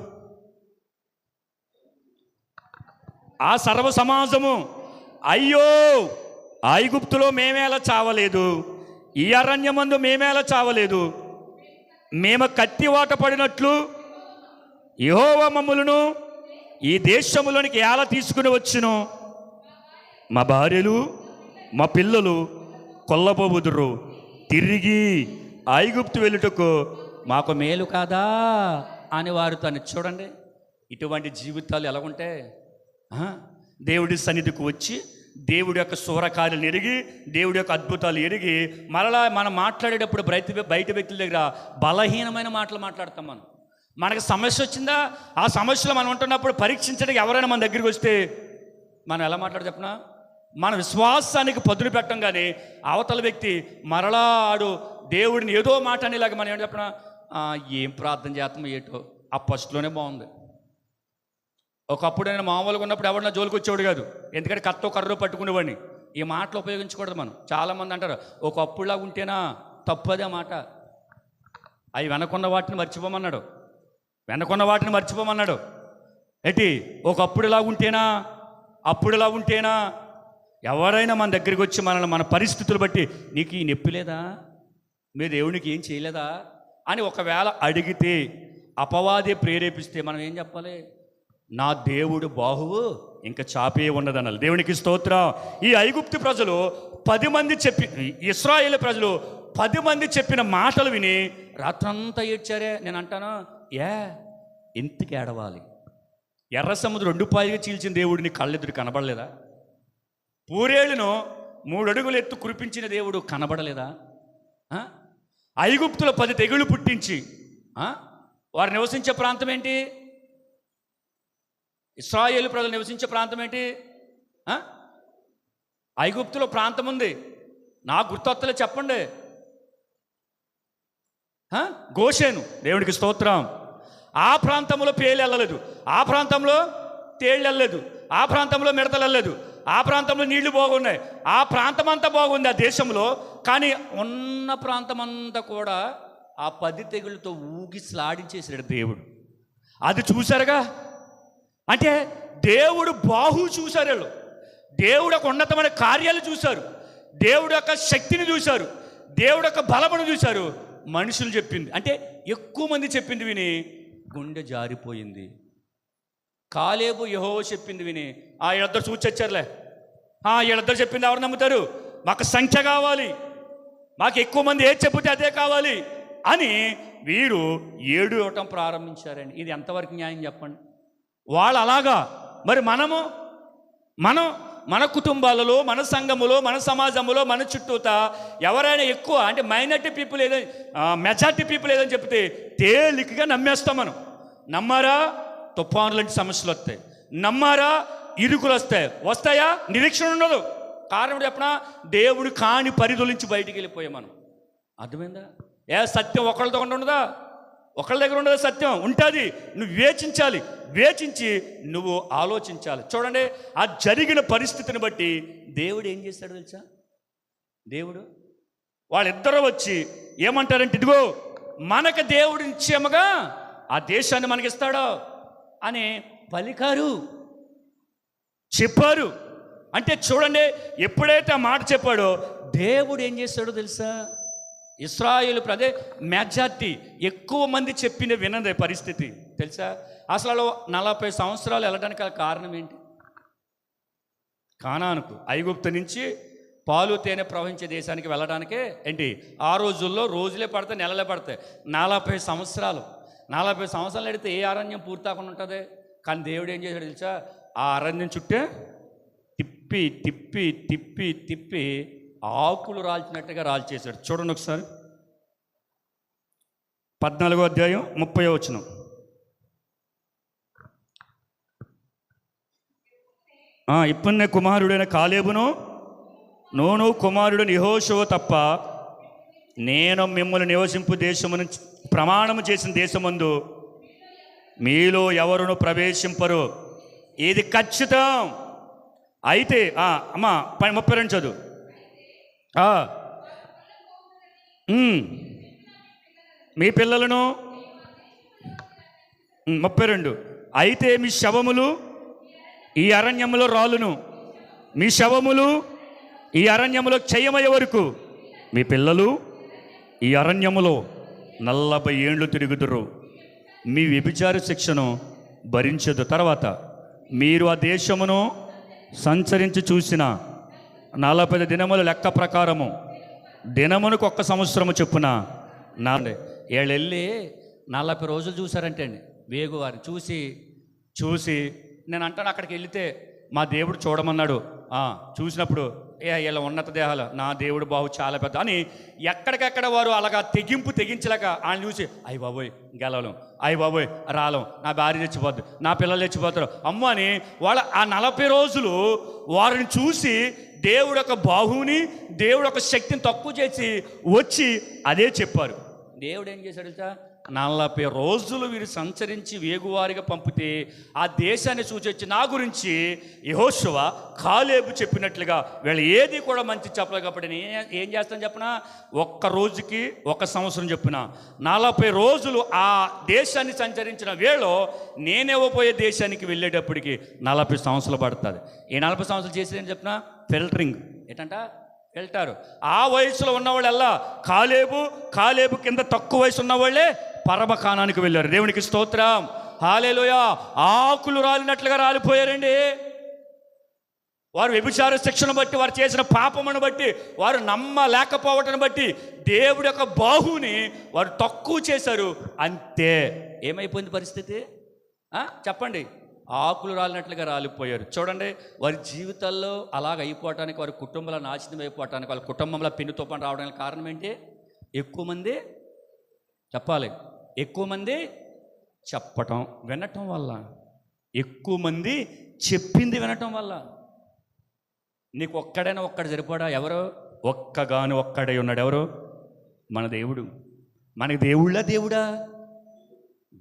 ఆ సర్వ సమాజము, అయ్యో ఐగుప్తులో మేమేలా చావలేదు, ఈ అరణ్యమందు మేమేలా చావలేదు, మేము కత్తివాట పడినట్లు యెహోవా మమ్ములను ఈ దేశములోనికి ఎలా తీసుకుని వచ్చును, మా భార్యలు మా పిల్లలు కొల్లబోదురు, తిరిగి ఐగుప్తు వెళ్ళుటకు మాకు మేలు కాదా అని వారితో అని. చూడండి, ఇటువంటి జీవితాలు ఎలా ఉంటాయి? దేవుడి సన్నిధికి వచ్చి దేవుడి యొక్క సూరకార్యాలను ఎరిగి దేవుడి యొక్క అద్భుతాలు ఎరిగి మరలా మనం మాట్లాడేటప్పుడు బయట వ్యక్తుల దగ్గర బలహీనమైన మాటలు మాట్లాడతాం. మనకు సమస్య వచ్చిందా, ఆ సమస్యలో మనం ఉంటున్నప్పుడు పరీక్షించడానికి ఎవరైనా మన దగ్గరికి వస్తే మనం ఎలా మాట్లాడ చెప్పనా? మన విశ్వాసానికి పదును పెట్టం. కానీ అవతల వ్యక్తి మరలా ఆడు దేవుడిని ఏదో మాట అనేలాగా మనం ఏం చెప్పనా, ఏం ప్రార్థన చేస్తామో ఏటో. ఆ ఫస్ట్లోనే బాగుంది. ఒకప్పుడు నేను మామూలుగా ఉన్నప్పుడు ఎవరన్నా జోలికి వచ్చేవాడు కాదు, ఎందుకంటే కత్తో కర్రో పట్టుకునేవాడిని. ఈ మాటలు ఉపయోగించకూడదు మనం. చాలామంది అంటారు ఒకప్పుడులా ఉంటేనా, తప్పదే మాట. అవి వెనకున్న వాటిని మర్చిపోమన్నాడు, వెనకున్న వాటిని మర్చిపోమన్నాడు. ఏంటి ఒకప్పుడులా ఉంటేనా, అప్పుడులా ఉంటేనా? ఎవరైనా మన దగ్గరికి వచ్చి మనల్ని మన పరిస్థితులు బట్టి నీకు ఈ నొప్పి లేదా, మీ దేవునికి ఏం చేయలేదా అని ఒకవేళ అడిగితే, అపవాదే ప్రేరేపిస్తే మనం ఏం చెప్పాలి? నా దేవుడు బాహువు ఇంకా చాపే ఉన్నదనాలి. దేవునికి స్తోత్రం. ఈ ఐగుప్తు ప్రజలు 10 మంది ఇశ్రాయేలు ప్రజలు 10 మంది చెప్పిన మాటలు విని రాత్రంతా ఏడ్చారే. నేను అంటాను, ఇంతకి ఏడవాలి? ఎర్ర సముద్రం 2 పాయగా చీల్చిన దేవుడు నీ కళ్ళెదురు కనబడలేదా? పూరేళ్ళను 3 అడుగులు ఎత్తు కురిపించిన దేవుడు కనబడలేదా? ఐగుప్తులో 10 తెగుళ్ళు పుట్టించి వారు నివసించే ప్రాంతం ఏంటి? ఇశ్రాయేలు ప్రజలు నివసించే ప్రాంతం ఏంటి? ఐగుప్తులో ప్రాంతం ఉంది, నాకు గుర్తొత్తలే చెప్పండి. గోషేను. దేవుడికి స్తోత్రం. ఆ ప్రాంతంలో పేలు వెళ్ళలేదు, ఆ ప్రాంతంలో తేళ్ళు వెళ్ళలేదు, ఆ ప్రాంతంలో మిడతలు వెళ్ళలేదు, ఆ ప్రాంతంలో నీళ్లు బాగున్నాయి, ఆ ప్రాంతం అంతా బాగుంది ఆ దేశంలో. కానీ ఉన్న ప్రాంతం అంతా కూడా ఆ 10 తెగులతో ఊగిసలాడించేసాడు దేవుడు. అది చూశారుగా. అంటే దేవుడు బాహు చూశారు వీళ్ళు. దేవుడు యొక్క ఉన్నతమైన కార్యాలు చూశారు, దేవుడు యొక్క శక్తిని చూశారు, దేవుడు యొక్క బలమును చూశారు. మనుషులు చెప్పింది అంటే ఎక్కువ మంది చెప్పింది విని గుండె జారిపోయింది. కాలేబు యెహోవా చెప్పింది విని వీళ్ళిద్దరు చూచొచ్చారులే, వీళ్ళిద్దరు చెప్పింది ఎవరు నమ్ముతారు? మాకు సంఖ్య కావాలి, మాకు ఎక్కువ మంది ఏది చెప్తే అదే కావాలి అని వీరు ఏడు ఇవ్వటం ప్రారంభించారండి. ఇది ఎంతవరకు న్యాయం చెప్పండి? వాళ్ళు అలాగా. మరి మనం మన కుటుంబాలలో, మన సంఘములో, మన సమాజంలో, మన చుట్టూత ఎవరైనా ఎక్కువ అంటే మైనారిటీ పీపుల్ ఏదని మెజారిటీ పీపుల్ ఏదని చెప్తే తేలికగా నమ్మేస్తాం మనం. నమ్మారా? తుఫాను లాంటి సమస్యలు వస్తాయి. నమ్మారా? ఇరుకులు వస్తాయా? నిరీక్షణ ఉండదు. కారణం చెప్పనా? దేవుడు కాని పరిధుల నుంచి బయటికి వెళ్ళిపోయాం మనం. అర్థమైందా? సత్యం ఒకళ్ళతో ఉండదా? ఒకళ్ళ దగ్గర ఉండదు. సత్యం ఉంటుంది. నువ్వు వేచించి నువ్వు ఆలోచించాలి. చూడండి, ఆ జరిగిన పరిస్థితిని బట్టి దేవుడు ఏం చేశాడు తెలుసా? దేవుడు వాళ్ళిద్దరూ వచ్చి ఏమంటారంటే, ఇదిగో మనకు దేవుడు నిశ్చయముగా ఆ దేశాన్ని మనకిస్తాడో అని పలికారు, చెప్పారు. అంటే చూడండి, ఎప్పుడైతే ఆ మాట చెప్పాడో దేవుడు ఏం చేస్తాడో తెలుసా? ఇశ్రాయేలు ప్రజే మెజారిటీ ఎక్కువ మంది చెప్పిన వినదే పరిస్థితి తెలుసా? అసలు 40 సంవత్సరాలు వెళ్ళడానికి కారణం ఏంటి? కానానుకు, ఐగుప్తు నుంచి పాలు తేనె ప్రవహించే దేశానికి వెళ్ళడానికే ఏంటి? ఆ రోజుల్లో రోజులే పడతాయి, నెలలే పడతాయి. 40 సంవత్సరాలు అడిగితే ఏ అరణ్యం పూర్తకుండా ఉంటుంది? కానీ దేవుడు ఏం చేశాడు తెలుసా? ఆ అరణ్యం చుట్టే తిప్పి తిప్పి తిప్పి తిప్పి ఆకులు రాల్చినట్టుగా రాల్చేశాడు. చూడండి ఒకసారి 14వ అధ్యాయం 30వ వచనం. ఇప్పున్నే కుమారుడైన కాలేబును నూను కుమారుడైన యెహోషువ తప్ప నేను మిమ్మల్ని నివసింపు దేశమును ప్రమాణము చేసిన దేశమందు మీలో ఎవరును ప్రవేశింపరు. ఇది ఖచ్చితం. అయితే అమ్మా 32 చదువు. మీ పిల్లలను 32. అయితే మీ శవములు ఈ అరణ్యములో రాలును, మీ శవములు ఈ అరణ్యములో క్షయమయ్యే వరకు మీ పిల్లలు ఈ అరణ్యములో 40 ఏండ్లు తిరుగుదురు. మీ వ్యభిచార శిక్షను భరించదు. తర్వాత మీరు ఆ దేశమును సంచరించి చూసిన 40 దినముల లెక్క ప్రకారము దినమునకు 1 సంవత్సరము చొప్పున వీళ్ళు వెళ్ళి 40 రోజులు చూసారంటే అండి వేగువారు చూసి నేను అంటాను, అక్కడికి వెళితే మా దేవుడు చూడమన్నాడు. చూసినప్పుడు వీళ్ళ ఉన్నత దేహాలు నా దేవుడు బాహు చాలా పెద్ద అని ఎక్కడికెక్కడ వారు అలాగా తెగించలేక ఆయన చూసి అయ్య బాబోయ్ గెలవలేం, అయ్య బాబోయ్ రాలం, నా భార్య తెచ్చిపోద్దు, నా పిల్లలు తెచ్చిపోతారు అమ్మ అని వాళ్ళ ఆ 40 రోజులు వారిని చూసి దేవుడు యొక్క బాహుని, దేవుడు యొక్క శక్తిని తక్కువ చేసి వచ్చి అదే చెప్పారు. దేవుడు ఏం చేశాడు తెలుసా? 40 రోజులు వీరు సంచరించి వేగువారిగా పంపితే ఆ దేశాన్ని సూచించి నా గురించి యెహోషువ కాలేబు చెప్పినట్లుగా వీళ్ళు ఏది కూడా మంచి చెప్పలేదు. కాబట్టి నేను ఏం చేస్తాను చెప్పిన, 1 రోజుకి 1 సంవత్సరం చెప్పిన 40 రోజులు ఆ దేశాన్ని సంచరించిన వేళ నేనేవోపోయే దేశానికి వెళ్ళేటప్పటికి 40 సంవత్సరాలు పడుతుంది. ఈ 40 సంవత్సరాలు చేసేది చెప్పిన ఫిల్టరింగ్ ఏంటంట వెళ్తారు. ఆ వయసులో ఉన్నవాళ్ళల్లా కాలేబు కింద తక్కువ వయసు ఉన్నవాళ్ళే పరమకానానికి వెళ్ళారు. దేవునికి స్తోత్రం, హల్లెలూయా. ఆకులు రాలినట్లుగా రాలిపోయారండి. వారు వ్యభిచార శిక్షను బట్టి, వారు చేసిన పాపమును బట్టి, వారు నమ్మలేకపోవటం బట్టి దేవుడి యొక్క బాహుని వారు తక్కువ చేశారు. అంతే. ఏమైపోయింది పరిస్థితి చెప్పండి? ఆకులు రాలినట్లుగా రాలిపోయారు. చూడండి, వారి జీవితాల్లో అలాగ అయిపోవటానికి, వారి కుటుంబాల నాశనం అయిపోవటానికి, వాళ్ళ కుటుంబంలో పెను తుఫాను రావడానికి కారణం ఏంటి? ఎక్కువ మంది చెప్పాలి, ఎక్కువ మంది చెప్పటం వినటం వల్ల, ఎక్కువ మంది చెప్పింది వినటం వల్ల. నీకు ఒక్కడు సరిపడా? ఎవరు? ఒక్కడే ఉన్నాడు. ఎవరు? మన దేవుడు. మనకి దేవుడా?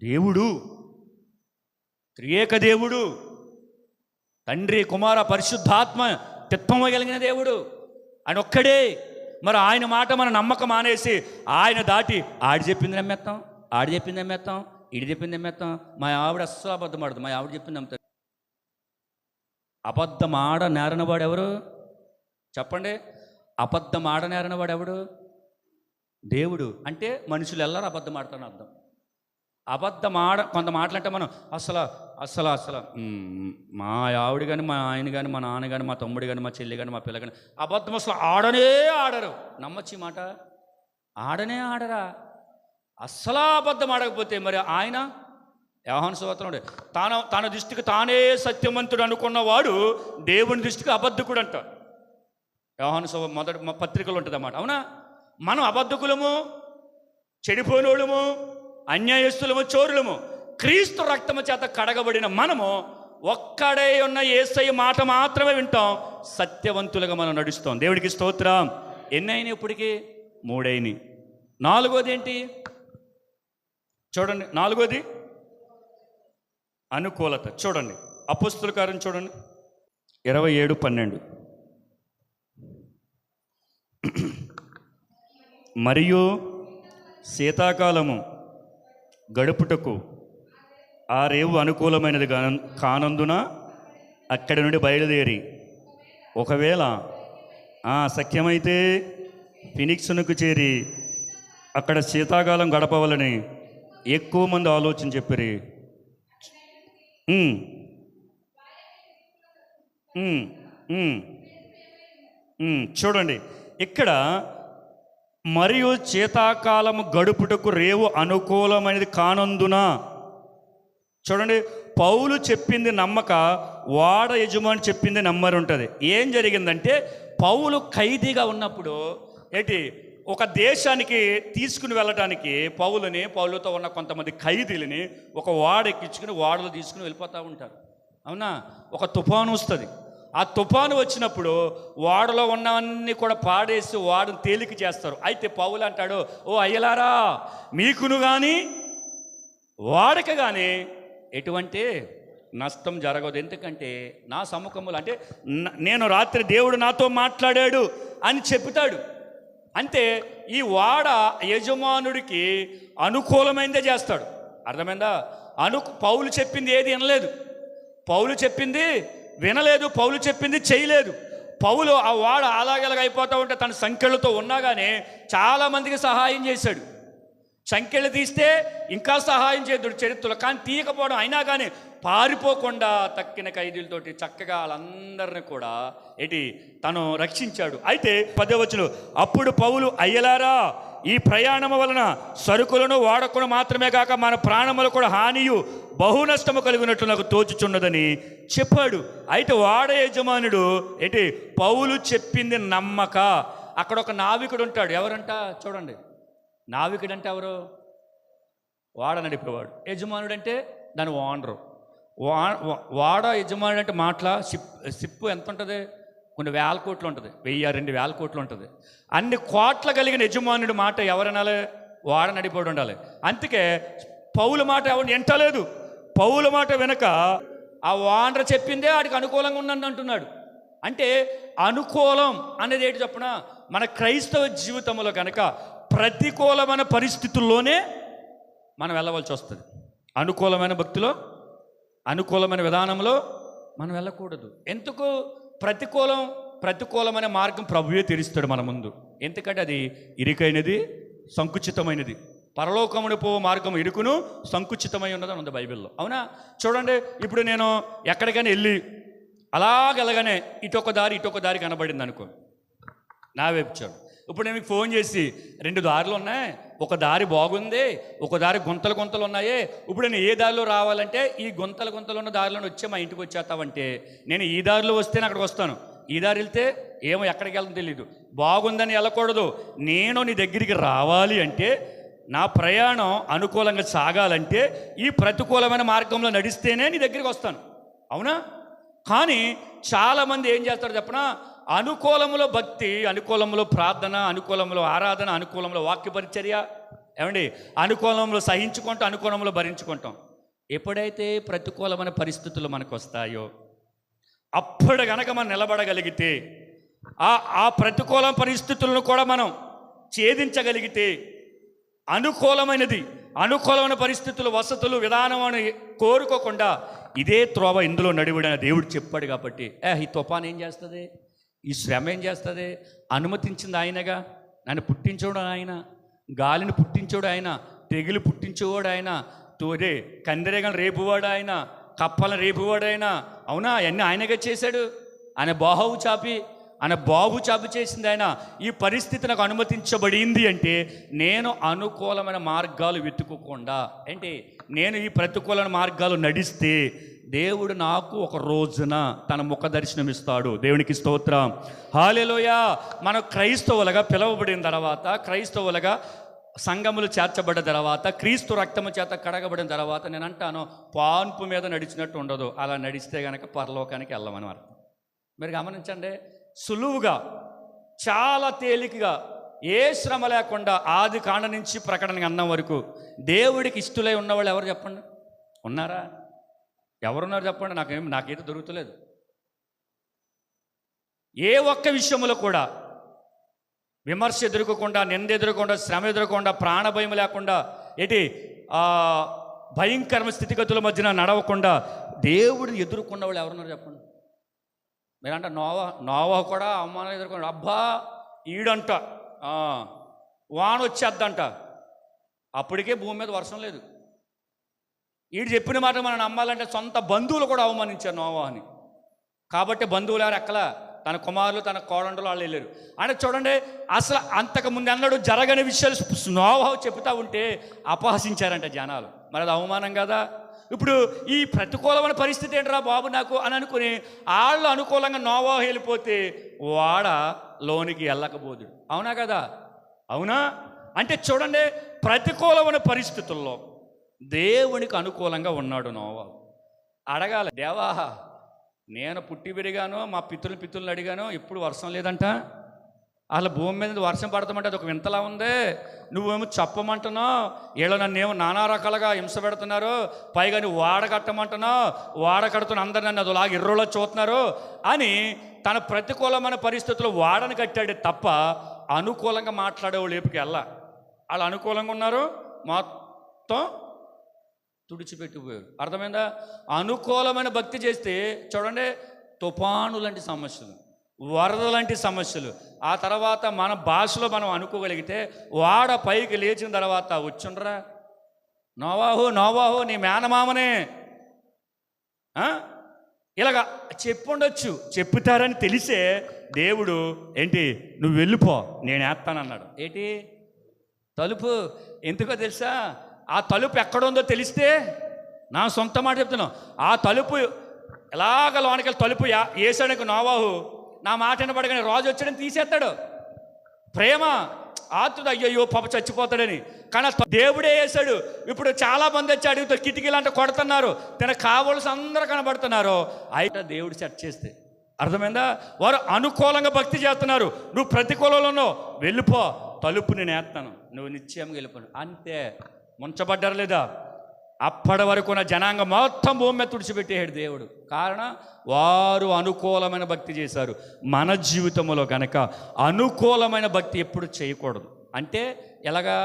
దేవుడు త్రియేక దేవుడు, తండ్రి కుమార పరిశుద్ధాత్మ తిత్వము కలిగిన దేవుడు ఆయన ఒక్కడే. మరి ఆయన మాట మన నమ్మకం మానేసి ఆయన దాటి ఆడి చెప్పింది నమ్మేస్తాం, ఇడి చెప్పింది నమ్మేస్తాం. మా ఆవిడ అస్సలు అబద్ధం ఆడదు, మా ఆవిడ చెప్పింది నమ్ముతాడు. అబద్ధం ఆడ నేరనవాడు ఎవరు చెప్పండి? అబద్ధం ఆడ నేరనవాడు ఎవడు? దేవుడు. అంటే మనుషులు ఎల్లరూ అబద్ధం ఆడతారని అర్థం. అబద్ధం కొంత మాటలంటే మనం అసలు మా ఆవిడ కానీ, మా ఆయన కానీ, మా నాన్న కానీ, మా తమ్ముడు కానీ, మా చెల్లి కానీ, మా పిల్ల కానీ అబద్ధం అసలు ఆడరు. నమ్మచ్చి మాట? ఆడరా. అస్సలు అబద్ధం ఆడకపోతే మరి ఆయన యోహాను సువార్తలో తన దృష్టికి తానే సత్యవంతుడు అనుకున్నవాడు దేవుని దృష్టికి అబద్ధకుడు అంట. యోహాను మొదటి పత్రికలు ఉంటుంది అన్నమాట. అవునా? మనం అబద్ధకులము, చెడిపోయినోళ్ళము, అన్యాయస్తులము, చోరులము. క్రీస్తు రక్తము చేత కడగబడిన మనము ఒక్కడే ఉన్న యేసయ్య మాట మాత్రమే వింటాం, సత్యవంతులుగా మనం నడుస్తాం. దేవుడికి స్తోత్రం. ఎన్ని అయినాయి ఇప్పటికి? 3 అయినాయి. 4వది ఏంటి చూడండి? 4వది అనుకూలత. చూడండి, అపోస్తలుల కార్యం చూడండి 27:12. మరియు శీతాకాలము గడుపుటకు ఆ రేవు అనుకూలమైనది కానందున అక్కడి నుండి బయలుదేరి ఒకవేళ సఖ్యమైతే ఫినిక్స్నుకు చేరి అక్కడ శీతాకాలం గడపవలని ఎక్కువ మంది ఆలోచన చెప్పిరి. చూడండి ఇక్కడ, మరియు శీతాకాలము గడుపుటకు రేవు అనుకూలమైనది కానందున. చూడండి, పౌలు చెప్పింది నమ్మక వాడ యజమాని చెప్పింది నమ్మరు ఉంటుంది. ఏం జరిగిందంటే, పౌలు ఖైదీగా ఉన్నప్పుడు ఒక దేశానికి తీసుకుని వెళ్ళటానికి పౌలుతో ఉన్న కొంతమంది ఖైదీలని ఒక వాడ ఎక్కించుకుని వాడలో తీసుకుని వెళ్ళిపోతూ ఉంటారు. అవునా? ఒక తుఫాను వస్తుంది. ఆ తుఫాను వచ్చినప్పుడు ఓడలో ఉన్నవన్నీ కూడా పాడేసి ఓడను తేలిక చేస్తారు. అయితే పౌలు అంటాడు, ఓ అయ్యలారా, మీకును కానీ ఓడకి కానీ ఎటువంటి నష్టం జరగదు. ఎందుకంటే నా సముఖములు, అంటే నేను రాత్రి దేవుడు నాతో మాట్లాడాడు అని చెప్తాడు. అంటే ఈ ఓడ యజమానుడికి అనుకూలమైందే చేస్తాడు. అర్థమైందా? పౌలు చెప్పింది ఏది వినలేదు, పౌలు చెప్పింది వినలేదు, పౌలు చెప్పింది చేయలేదు. పౌలు ఆ ఓడ అలాగెలాగైపోతూ ఉంటే తన సంఖ్యలతో ఉన్నా కానీ చాలామందికి సహాయం చేశాడు. సంఖ్యలు తీస్తే ఇంకా సహాయం చేద్దుడు చరిత్రలో, కానీ తీయకపోవడం అయినా కానీ పారిపోకుండా తక్కిన ఖైదీలతోటి చక్కగా వాళ్ళందరినీ కూడా తను రక్షించాడు. అయితే 10వ వచనం, అప్పుడు పౌలు అయ్యలారా, ఈ ప్రయాణము వలన సరుకులను వాడకును మాత్రమే కాక మన ప్రాణములు కూడా హానియు బహు నష్టము కలిగినట్లు నాకు తోచుచున్నదని చెప్పాడు. అయితే వాడ యజమానుడు పౌలు చెప్పింది నమ్మక, అక్కడ ఒక నావికుడు ఉంటాడు. ఎవరంట చూడండి, నావికుడు అంటే ఎవరు? వాడ నడిపేవాడు. యజమానుడు అంటే దాని ఓనరు. వాడ యజమానుడు అంటే మాటల షిప్ ఎంత ఉంటుంది? కొన్ని వేల కోట్లు ఉంటుంది, 1000-2000 కోట్లు ఉంటుంది. అన్ని కోట్ల కలిగిన యజమానుడి మాట ఎవరనాలి? వాడ నడిపోడు ఉండాలి. అందుకే పౌలు మాట ఎవరు వింటలేదు. పౌలు మాట వెనక ఆ ఓనర్ చెప్పిందే వాడికి అనుకూలంగా ఉందని అంటున్నాడు. అంటే అనుకూలం అనేది ఏంటి చెప్పిన, మన క్రైస్తవ జీవితంలో కనుక ప్రతికూలమైన పరిస్థితుల్లోనే మనం వెళ్ళవలసి వస్తుంది. అనుకూలమైన భక్తిలో, అనుకూలమైన విధానంలో మనం వెళ్ళకూడదు. ఎందుకు? ప్రతికూలమైన మార్గం ప్రభువే తెరుస్తాడు మన ముందు. ఎందుకంటే అది ఇరుకైనది, సంకుచితమైనది. పరలోకమును పో మార్గం ఇరుకును సంకుచితమై ఉన్నదని ఉంది బైబిల్లో. అవునా? చూడండి, ఇప్పుడు నేను ఎక్కడికైనా వెళ్ళి అలాగెలగానే ఇటొక దారి కనబడింది అనుకో, నా వైపు చూడు. ఇప్పుడు నేను మీకు ఫోన్ చేసి 2 దారులు ఉన్నాయి, ఒక దారి బాగుంది, ఒక దారి గుంతలు ఉన్నాయి, ఇప్పుడు నేను ఏ దారిలో రావాలంటే ఈ గుంతలు ఉన్న దారిలో వచ్చే మా ఇంటికి వచ్చేస్తావంటే నేను ఈ దారిలో వస్తేనే అక్కడికి వస్తాను. ఈ దారి వెళ్తే ఏమో ఎక్కడికి వెళ్తాను తెలీదు. బాగుందని వెళ్ళకూడదు. నేను నీ దగ్గరికి రావాలి అంటే, నా ప్రయాణం అనుకూలంగా సాగాలంటే ఈ ప్రతికూలమైన మార్గంలో నడిస్తేనే నీ దగ్గరికి వస్తాను. అవునా? కానీ చాలామంది ఏం చేస్తారు చెప్పనా, అనుకూలంలో భక్తి, అనుకూలంలో ప్రార్థన, అనుకూలంలో ఆరాధన, అనుకూలంలో వాక్య పరిచర్య, ఏమండి, అనుకూలంలో సహించుకుంటాం, అనుకూలంలో భరించుకుంటాం. ఎప్పుడైతే ప్రతికూలమైన పరిస్థితులు మనకు వస్తాయో అప్పుడు గనక మనం నిలబడగలిగితే, ఆ ప్రతికూల పరిస్థితులను కూడా మనం ఛేదించగలిగితే, అనుకూలమైన పరిస్థితులు, వసతులు, విధానం అని కోరుకోకుండా ఇదే త్రోవ ఇందులో నడివిడని దేవుడు చెప్పాడు. కాబట్టి ఈ తుఫాన్ ఏం చేస్తుంది, ఈ శ్రమ ఏం చేస్తుంది? అనుమతించింది ఆయనగా. నన్ను పుట్టించోడు ఆయన, గాలిని పుట్టించోడు ఆయన, తెగులు పుట్టించేవాడు ఆయన, కందిరేగలు రేపువాడు ఆయన, కప్పలను రేపువాడు ఆయన. అవునా? అవన్నీ ఆయనగా చేశాడు. ఆయన బాహు చాపి చేసింది ఆయన. ఈ పరిస్థితి నాకు అనుమతించబడింది అంటే నేను అనుకూలమైన మార్గాలు వెతుక్కోకుండా, నేను ఈ ప్రతికూలమైన మార్గాలు నడిస్తే దేవుడు నాకు ఒక రోజున తన ముఖ దర్శనం ఇస్తాడు. దేవునికి స్తోత్రం, హల్లెలూయా. మనం క్రైస్తవులుగా పిలువబడిన తర్వాత, క్రైస్తవులుగా సంఘములు చేర్చబడిన తర్వాత, క్రీస్తు రక్తము చేత కడగబడిన తర్వాత, నేను అంటాను పాన్పు మీద నడిచినట్టు ఉండదు. అలా నడిస్తే కనుక పరలోకానికి వెళ్ళమని అర్థం. మీరు గమనించండి, సులువుగా, చాలా తేలికగా, ఏ శ్రమ లేకుండా ఆది కాండ నుంచి ప్రకటన అన్నం వరకు దేవుడికి ఇష్టలై ఉన్నవాళ్ళు ఎవరు చెప్పండి? ఉన్నారా? ఎవరున్నారు చెప్పండి? నాకైతే దొరుకుతలేదు. ఏ ఒక్క విషయంలో కూడా విమర్శ ఎదుర్కోకుండా, నింద ఎదుర్కొకుండా, శ్రమ ఎదుర్కొకుండా, ప్రాణభయం లేకుండా, భయంకరమైన స్థితిగతుల మధ్యన నడవకుండా దేవుడిని ఎదుర్కొన్న వాళ్ళు ఎవరున్నారు చెప్పండి? మీరంట నోవా కూడా అవమానం ఎదుర్కొన్నాడు. అబ్బా ఈడంట వాన వచ్చేద్దంట, అప్పటికే భూమి మీద వర్షం లేదు. ఈడు చెప్పిన మాట మనం నమ్మాలంటే సొంత బంధువులు కూడా అవమానించారు నోవాని. కాబట్టి బంధువులు ఎవరు ఎక్కల, తన కుమారులు, తన కోడండలు వాళ్ళు వెళ్ళారు. అంటే చూడండి, అసలు అంతకుముందు అన్నాడు జరగని విషయాలు నోవా చెబుతూ ఉంటే అపహసించారంట జనాలు. మరి అది అవమానం కదా. ఇప్పుడు ఈ ప్రతికూలమైన పరిస్థితి ఏంట్రా బాబు నాకు అని అనుకుని వాళ్ళు అనుకూలంగా నోవా వెళ్ళిపోతే వాడ లోనికి వెళ్ళకపోదు. అవునా కదా? అవునా? అంటే చూడండి, ప్రతికూలమైన పరిస్థితుల్లో దేవునికి అనుకూలంగా ఉన్నాడు నోవా. అడగాలి, దేవా నేను పుట్టి పెరిగాను, మా పితృలను అడిగాను, ఎప్పుడు వర్షం లేదంట. అసలు భూమి మీద వర్షం పడతామంటే అది ఒక వింతలా ఉంది. నువ్వేమో చెప్పమంటున్నావు, వీళ్ళు నన్నేమో నానా రకాలుగా హింస పెడుతున్నారు, పైగా నువ్వు వాడకట్టమంటున్నావు, వాడకడుతున్న అందరు నన్ను అదిలాగా ఎర్రోలో చూస్తున్నారు అని తన ప్రతికూలమైన పరిస్థితుల్లో వాడని కట్టాడు తప్ప అనుకూలంగా మాట్లాడేవాళ్ళు ఏపుకి వెళ్ళా. వాళ్ళు అనుకూలంగా ఉన్నారు, మొత్తం తుడిచిపెట్టిపోయారు. అర్థమైందా? అనుకూలమైన భక్తి చేస్తే చూడండి, తుఫాను లాంటి సమస్యలు, వరద లాంటి సమస్యలు, ఆ తర్వాత మన భాషలో మనం అనుకోగలిగితే వాడ పైకి లేచిన తర్వాత వచ్చుండ్రా నోవాహు నీ మేనమామనే ఇలాగా చెప్పుండొచ్చు. చెప్పుతారని తెలిసే దేవుడు ఏంటి, నువ్వు వెళ్ళిపో నేను వేస్తానన్నాడు. ఏంటి తలుపు? ఎందుకో తెలుసా? ఆ తలుపు ఎక్కడుందో తెలిస్తే, నా సొంత మాట చెప్తున్నాను, ఆ తలుపు ఎలాగ లోనకెళ్ళి తలుపు వేసాడానికి నోవాహు నా మాట వినబడగానే రాజు వచ్చాడని తీసేస్తాడు. ప్రేమ ఆతుడు, అయ్యయ్యో పాప చచ్చిపోతాడని. కానీ దేవుడే వేశాడు. ఇప్పుడు చాలామంది వచ్చి అడుగుతూ కిటికీలు అంటే కొడుతున్నారు, తన కావలసి అందరూ కనబడుతున్నారు. అయితే దేవుడు సెట్ చేస్తే అర్థమైందా? వారు అనుకూలంగా భక్తి చేస్తున్నారు, నువ్వు ప్రతికూలంలో వెళ్ళిపో, తలుపు నేను వేస్తాను, నువ్వు నిశ్చయంగా వెళ్ళిపోను అంతే. ముంచబడ్డారు లేదా? అప్పటి వరకు నా జనాంగం మొత్తం భూమి మీద తుడిచిపెట్టేశాడు దేవుడు. కారణం వారు అనుకూలమైన భక్తి చేశారు. మన జీవితంలో కనుక అనుకూలమైన భక్తి ఎప్పుడు చేయకూడదు. అంటే ఎలాగా?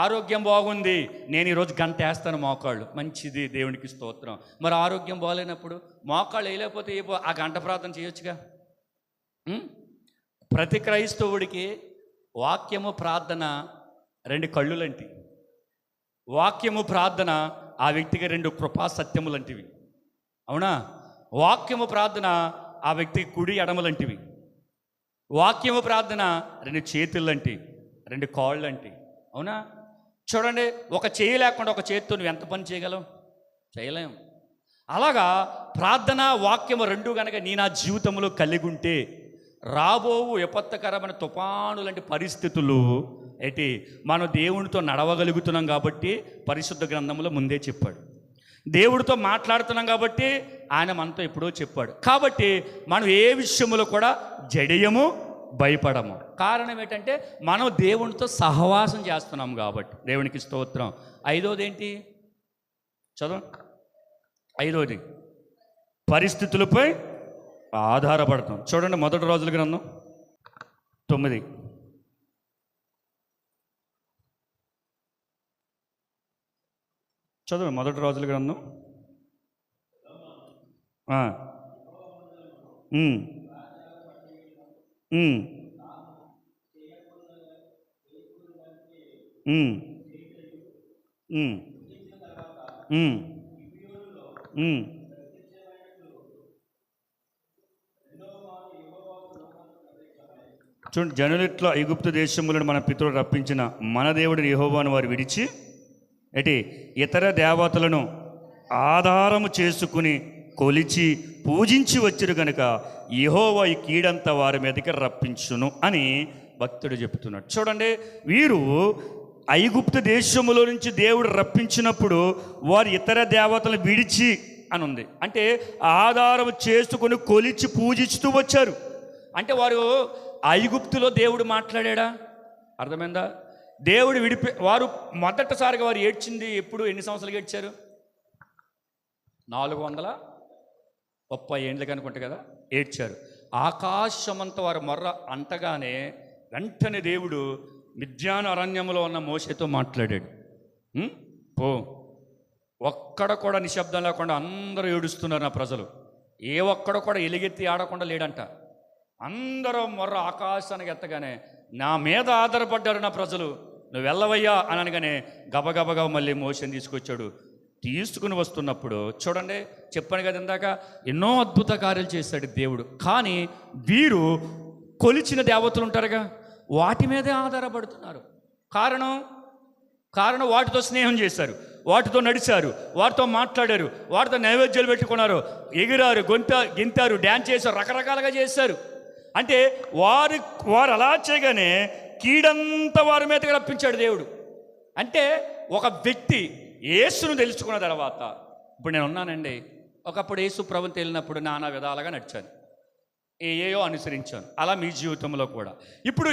ఆరోగ్యం బాగుంది, నేను ఈరోజు గంట వేస్తాను మోకాళ్ళు, మంచిది, దేవునికి స్తోత్రం. మరి ఆరోగ్యం బాగాలేనప్పుడు మోకాళ్ళు వేయలేకపోతే ఆ గంట ప్రార్థన చేయొచ్చుగా. ప్రతి క్రైస్తవుడికి వాక్యము ప్రార్థన రెండు కళ్ళు లాంటివి. వాక్యము ప్రార్థన ఆ వ్యక్తికి రెండు కృపా సత్యము లాంటివి. అవునా? వాక్యము ప్రార్థన ఆ వ్యక్తికి కుడి ఎడమ లాంటివి. వాక్యము ప్రార్థన రెండు చేతులు లాంటివి, రెండు కాళ్ళు లాంటివి. అవునా? చూడండి, ఒక చేయి లేకుండా ఒక చేతితో నువ్వు ఎంత పని చేయగలవు? చేయలేము. అలాగా ప్రార్థన వాక్యము రెండు కనుక నా జీవితంలో కలిగి ఉంటే రాబోవు విపత్కరమైన తుఫాను లాంటి పరిస్థితులు ఏంటి, మనం దేవునితో నడవగలుగుతున్నాం కాబట్టి పరిశుద్ధ గ్రంథంలో ముందే చెప్పాడు. దేవుడితో మాట్లాడుతున్నాం కాబట్టి ఆయన మనతో ఎప్పుడో చెప్పాడు. కాబట్టి మనం ఏ విషయంలో కూడా జడియము, భయపడము. కారణం ఏంటంటే మనం దేవునితో సహవాసం చేస్తున్నాం కాబట్టి. దేవునికి స్తోత్రం. ఐదోది ఏంటి? చదువు. ఐదోది పరిస్థితులపై ఆధారపడతాం. చూడండి, మొదటి రోజుల గ్రంథం 9. చదువు. మొదటి రోజుల గ్రంథం చూడండి, జనులిట్లో ఐగుప్తు దేశములను మన పితరులు రప్పించిన మన దేవుడిని యెహోవాను వారు విడిచి ఇతర దేవతలను ఆధారము చేసుకుని కొలిచి పూజించి వచ్చారు కనుక యెహోవా ఈ కీడంతా వారి మీదకి రప్పించును అని భక్తుడు చెప్తున్నాడు. చూడండి, వీరు ఐగుప్తు దేశములో నుంచి దేవుడు రప్పించినప్పుడు వారు ఇతర దేవతలు విడిచి అని ఉంది. అంటే ఆధారం చేసుకుని కొలిచి పూజిస్తూ వచ్చారు. అంటే వారు ఐగుప్తులో దేవుడు మాట్లాడా? అర్థమైందా? దేవుడు వారు మొదటిసారిగా వారు ఏడ్చింది ఎప్పుడు? ఎన్ని సంవత్సరాలు ఏడ్చారు? 430 ఏండ్లకి అనుకుంటా కదా ఏడ్చారు. ఆకాశమంతా వారు మొర్ర అంటగానే వెంటనే దేవుడు మిద్యాను అరణ్యంలో ఉన్న మోషేతో మాట్లాడాడు. పో, ఒక్కడ కూడా నిశ్శబ్దం లేకుండా అందరూ ఏడుస్తున్నారు నా ప్రజలు, ఏ ఒక్కడ కూడా ఎలుగెత్తి ఆడకుండా లేడంట. అందరూ మొర్ర ఆకాశానికి ఎత్తగానే నా మీద ఆధారపడ్డారు నా ప్రజలు, నువ్వు వెళ్ళవయ్యా అని అనగానే గబగబగా మళ్ళీ మోషేని తీసుకుని వస్తున్నప్పుడు చూడండి, చెప్పాను కదా ఇందాక, ఎన్నో అద్భుత కార్యాలు చేశాడు దేవుడు. కానీ వీరు కొలిచిన దేవతలు ఉంటారుగా, వాటి మీదే ఆధారపడుతున్నారు. కారణం వాటితో స్నేహం చేశారు, వాటితో నడిచారు, వాటితో మాట్లాడారు, వాటితో నైవేద్యాలు పెట్టుకున్నారు, ఎగిరారు, గింతారు, డ్యాన్స్ చేశారు, రకరకాలుగా చేశారు. అంటే వారు అలా చేయగానే కీడంతా వారి మీదకి రప్పించాడు దేవుడు. అంటే ఒక వ్యక్తి యేసును తెలుసుకున్న తర్వాత, ఇప్పుడు నేను ఉన్నానండి, ఒకప్పుడు యేసు ప్రభువుతో వెళ్ళినప్పుడు నానా విధాలుగా నడిచాను, ఏయో అనుసరించాను. అలా మీ జీవితంలో కూడా ఇప్పుడు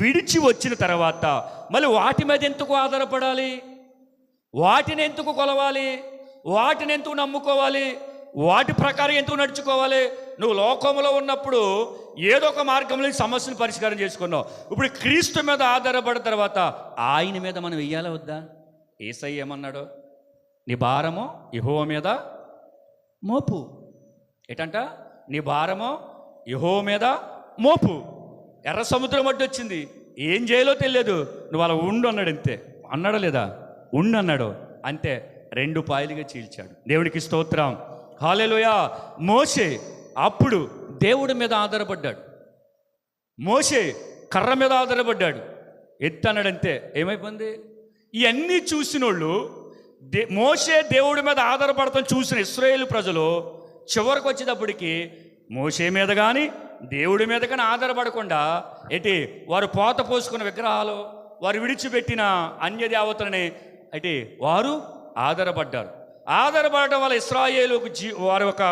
విడిచి వచ్చిన తర్వాత మళ్ళీ వాటి మీద ఎందుకు ఆధారపడాలి? వాటిని ఎందుకు కొలవాలి? వాటిని ఎందుకు నమ్ముకోవాలి? వాటి ప్రకారం ఎందుకు నడుచుకోవాలి? నువ్వు లోకంలో ఉన్నప్పుడు ఏదో ఒక మార్గంలో ఈ సమస్యను పరిష్కారం చేసుకున్నావు. ఇప్పుడు క్రీస్తు మీద ఆధారపడిన తర్వాత ఆయన మీద మనం వెయ్యాలా వద్దా? యేసయ్య ఏమన్నాడు? నీ భారము యెహోవా మీద మోపు. ఏంటంట? నీ భారము యెహోవా మీద మోపు. ఎర్ర సముద్రం అడ్డు వచ్చింది, ఏం చేయాలో తెలియదు, నువ్వు అలా ఉండు అన్నాడు. అంతే అన్నాడా లేదా? ఉండు అన్నాడు అంతే, 2 పాయలుగా చీల్చాడు. దేవునికి స్తోత్రం, హల్లెలూయా. మోషే అప్పుడు దేవుడి మీద ఆధారపడ్డాడు. మోషే కర్ర మీద ఆధారపడ్డాడు, ఎత్తన్నాడంతే, ఏమైపోయింది? ఇవన్నీ చూసినోళ్ళు మోషే దేవుడి మీద ఆధారపడతాం చూసిన ఇశ్రాయేలు ప్రజలు చివరికి వచ్చేటప్పటికి మోషే మీద కానీ దేవుడి మీద కానీ ఆధారపడకుండా ఏంటి, వారు పోత పోసుకున్న విగ్రహాలు, వారు విడిచిపెట్టిన అన్య దేవతలని అంటే వారు ఆధారపడ్డారు. ఆధారపడటం వల్ల ఇశ్రాయేలు వారి యొక్క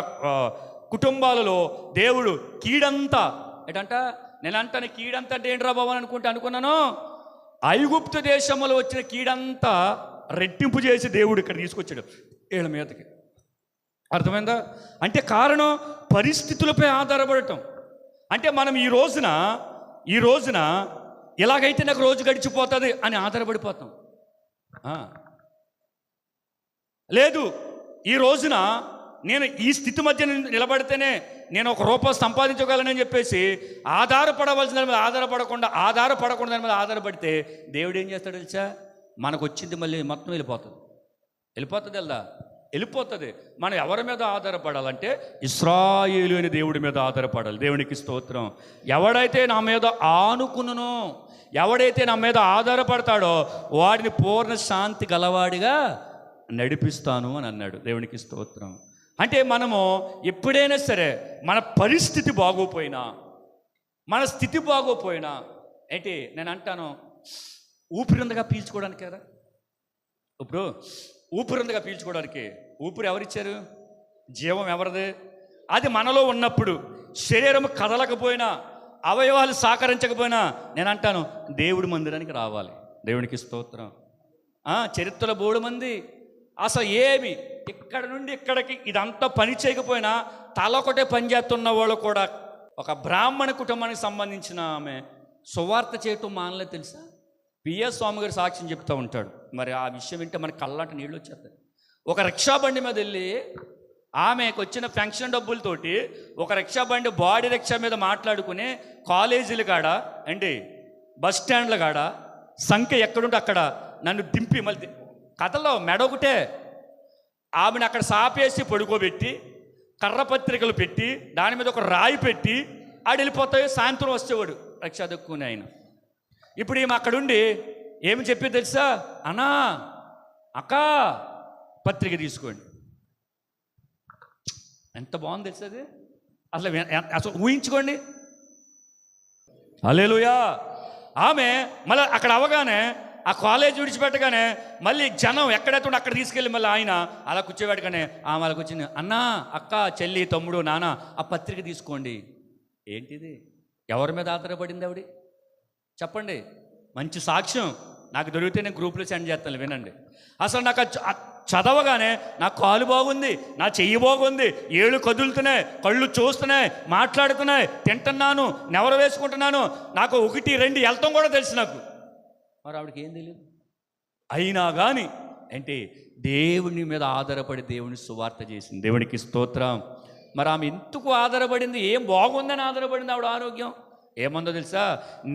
కుటుంబాలలో దేవుడు కీడంతా ఏంటంట, నేను అంటాను కీడంతా అంటే ఏంట్రా బాబు అని అనుకున్నాను. ఐగుప్తు దేశంలో వచ్చిన కీడంతా రెట్టింపు చేసి దేవుడు ఇక్కడ తీసుకొచ్చాడు వీళ్ళ మీదకి. అర్థమైందా? అంటే కారణం పరిస్థితులపై ఆధారపడటం. అంటే మనం ఈ రోజున ఎలాగైతే నాకు రోజు గడిచిపోతుంది అని ఆధారపడిపోతాం. లేదు, ఈ రోజున నేను ఈ స్థితి మధ్య నిలబడితేనే నేను ఒక రూపాయి సంపాదించగలనని చెప్పేసి ఆధారపడవలసిన దాని మీద ఆధారపడకుండా దాని మీద ఆధారపడితే దేవుడు ఏం చేస్తాడు తెలుసా? మనకు వచ్చింది మళ్ళీ మొత్తం వెళ్ళిపోతుంది వెళ్దా వెళ్ళిపోతుంది. మనం ఎవరి మీద ఆధారపడాలంటే ఇశ్రాయేలు అనే దేవుడి మీద ఆధారపడాలి. దేవునికి స్తోత్రం. ఎవడైతే నా మీద ఆనుకునునో, ఎవడైతే నా మీద ఆధారపడతాడో వాడిని పూర్ణ శాంతి గలవాడిగా నడిపిస్తాను అని అన్నాడు. దేవునికి స్తోత్రం. అంటే మనము ఎప్పుడైనా సరే మన పరిస్థితి బాగోపోయినా, మన స్థితి బాగోపోయినా ఏంటి నేను అంటాను, ఊపిరి ఉందిగా పీల్చుకోవడానికి కదా. ఇప్పుడు ఊపిరి ఉందిగా పీల్చుకోవడానికి, ఊపిరి ఎవరిచ్చారు? జీవం ఎవరిది? అది మనలో ఉన్నప్పుడు శరీరం కదలకపోయినా, అవయవాలు సహకరించకపోయినా నేను అంటాను దేవుడి మందిరానికి రావాలి. దేవునికి స్తోత్రం. చరిత్రలో బోడు మంది అసలు ఏమి ఇక్కడ నుండి ఇక్కడికి ఇదంతా పని చేయకపోయినా తలొకటే పని చేస్తున్న వాళ్ళు కూడా, ఒక బ్రాహ్మణ కుటుంబానికి సంబంధించిన ఆమె సువార్త చేయటం మానలేదు తెలుసా? పిఎస్ స్వామి గారు సాక్ష్యం చెప్తూ ఉంటాడు. మరి ఆ విషయం వింటే మనకి కళ్ళంట నీళ్ళు వచ్చేస్తాయి. ఒక రిక్షా బండి మీద వెళ్ళి ఆమెకు వచ్చిన ఫంక్షన్ డబ్బులతోటి ఒక రిక్షా బండి బాడీ రిక్షా మీద మాట్లాడుకుని కాలేజీల కాడ అండి, బస్ స్టాండ్ల కాడ సంఖ్య ఎక్కడుంటే అక్కడ నన్ను దింపి మళ్ళీ కథలో మెడొకటే ఆమెను అక్కడ సాపేసి పడుకోబెట్టి కర్రపత్రికలు పెట్టి దాని మీద ఒక రాయి పెట్టి ఆడు వెళ్ళిపోతాయి. సాయంత్రం వచ్చేవాడు రిక్షా దక్కుని ఆయన. ఇప్పుడు ఈమె అక్కడుండి ఏమి చెప్పి తెలుసా? అన్నా అక్క పత్రిక తీసుకోండి. ఎంత బాగుంది తెలుసా అది? అసలు ఊహించుకోండి. హల్లెలూయా. ఆమె మళ్ళీ అక్కడ అవగానే ఆ కాలేజ్ విడిచిపెట్టగానే మళ్ళీ జనం ఎక్కడైతే అక్కడ తీసుకెళ్ళి మళ్ళీ ఆయన అలా కూర్చోబెట్టగానే ఆమె అలా కూర్చుని అన్నా అక్క చెల్లి తమ్ముడు నాన్న ఆ పత్రిక తీసుకోండి. ఏంటిది? ఎవరి మీద ఆధారపడింది ఆవిడ? చెప్పండి. మంచి సాక్ష్యం నాకు దొరికితే నేను గ్రూప్లో సెండ్ చేస్తాను, వినండి. అసలు నాకు చదవగానే నా కాలు బాగుంది, నా చెయ్యి బాగుంది, ఏళ్ళు కదులుతున్నాయి, కళ్ళు చూస్తున్నాయి, మాట్లాడుతున్నాయి, తింటున్నాను, నెవరు వేసుకుంటున్నాను, నాకు 1 2 వెళ్తాం కూడా తెలుసు నాకు. మరి ఆవిడకి ఏం తెలియదు. అయినా కానీ అంటే దేవుని మీద ఆధారపడి దేవుని సువార్త చేసింది. దేవునికి స్తోత్రం. మరి ఆమె ఎందుకు ఆధారపడింది? ఏం బాగుందని ఆధారపడింది ఆవిడ ఆరోగ్యం? ఏమందో తెలుసా?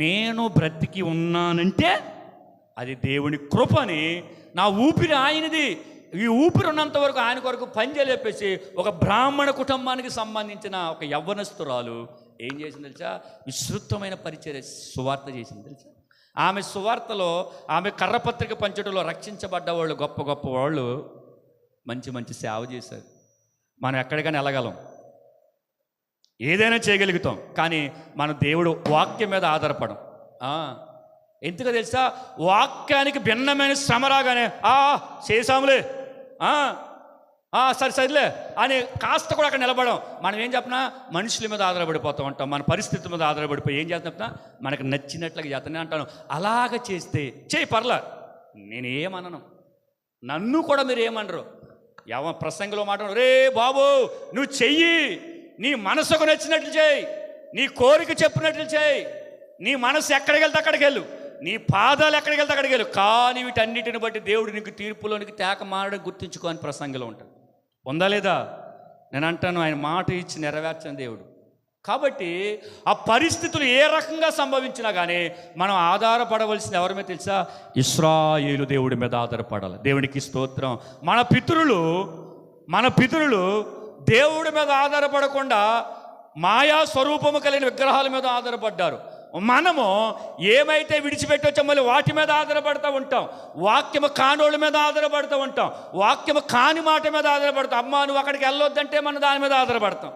నేను బ్రతికి ఉన్నానంటే అది దేవుని కృపని, నా ఊపిరి ఆయనది, ఈ ఊపిరి ఉన్నంత వరకు ఆయన కొరకు పనిచేయలేపేసి ఒక బ్రాహ్మణ కుటుంబానికి సంబంధించిన ఒక యవ్వనస్తురాలు ఏం చేసింది తెలుసా? విస్తృతమైన పరిచర్య సువార్త చేసింది తెలుసా? ఆమె సువార్తలో, ఆమె కర్రపత్రిక పంచడంలో రక్షించబడ్డ వాళ్ళు, గొప్ప గొప్ప వాళ్ళు మంచి మంచి సేవ చేశారు. మనం ఎక్కడికైనా వెళ్ళగలం, ఏదైనా చేయగలుగుతాం, కానీ మనం దేవుడు వాక్యం మీద ఆధారపడం. ఎందుకు తెలుసా? వాక్యానికి భిన్నమైన శ్రమ రాగానే చేసాములే, సరే సరిలే అని కాస్త కూడా అక్కడ నిలబడం. మనం ఏం చెప్పినా మనుషుల మీద ఆధారపడిపోతూ ఉంటాం, మన పరిస్థితి మీద ఆధారపడిపోయి ఏం చేస్తున్నా మనకు నచ్చినట్లుగా చేస్తానే అంటాను. అలాగ చేస్తే చేయి పర్లా, నేనేమనను, నన్ను కూడా మీరు ఏమనరు. ప్రసంగంలో మాట రే బాబు నువ్వు చెయ్యి, నీ మనసుకు నచ్చినట్లు చేయి, నీ కోరిక చెప్పినట్లు చేయి, నీ మనసు ఎక్కడికి వెళ్తే అక్కడికి వెళ్ళు, నీ పాదాలు ఎక్కడికి వెళ్తే అక్కడికి వెళ్ళు, కానీ వీటన్నిటిని బట్టి దేవుడు నీకు తీర్పులోనికి తేక మారడం గుర్తించుకో అని ప్రసంగంలో ఉంటుంది. ఉందా లేదా? నేను అంటాను, ఆయన మాట ఇచ్చి నెరవేర్చని దేవుడు. కాబట్టి ఆ పరిస్థితులు ఏ రకంగా సంభవించినా కానీ మనం ఆధారపడవలసింది ఎవరి మీద తెలుసా? ఇశ్రాయేలు దేవుడి మీద ఆధారపడాలి. దేవునికి స్తోత్రం. మన పితరులు దేవుడి మీద ఆధారపడకుండా మాయా స్వరూపము కలిగిన విగ్రహాల మీద ఆధారపడ్డారు. మనము ఏమైతే విడిచిపెట్టొచ్చో మళ్ళీ వాటి మీద ఆధారపడుతూ ఉంటాం. వాక్యము కానోళ్ళ మీద ఆధారపడుతూ ఉంటాం, వాక్యము కాని మాట మీద ఆధారపడతాం. అమ్మా నువ్వు అక్కడికి వెళ్ళొద్దంటే మనం దాని మీద ఆధారపడతాం.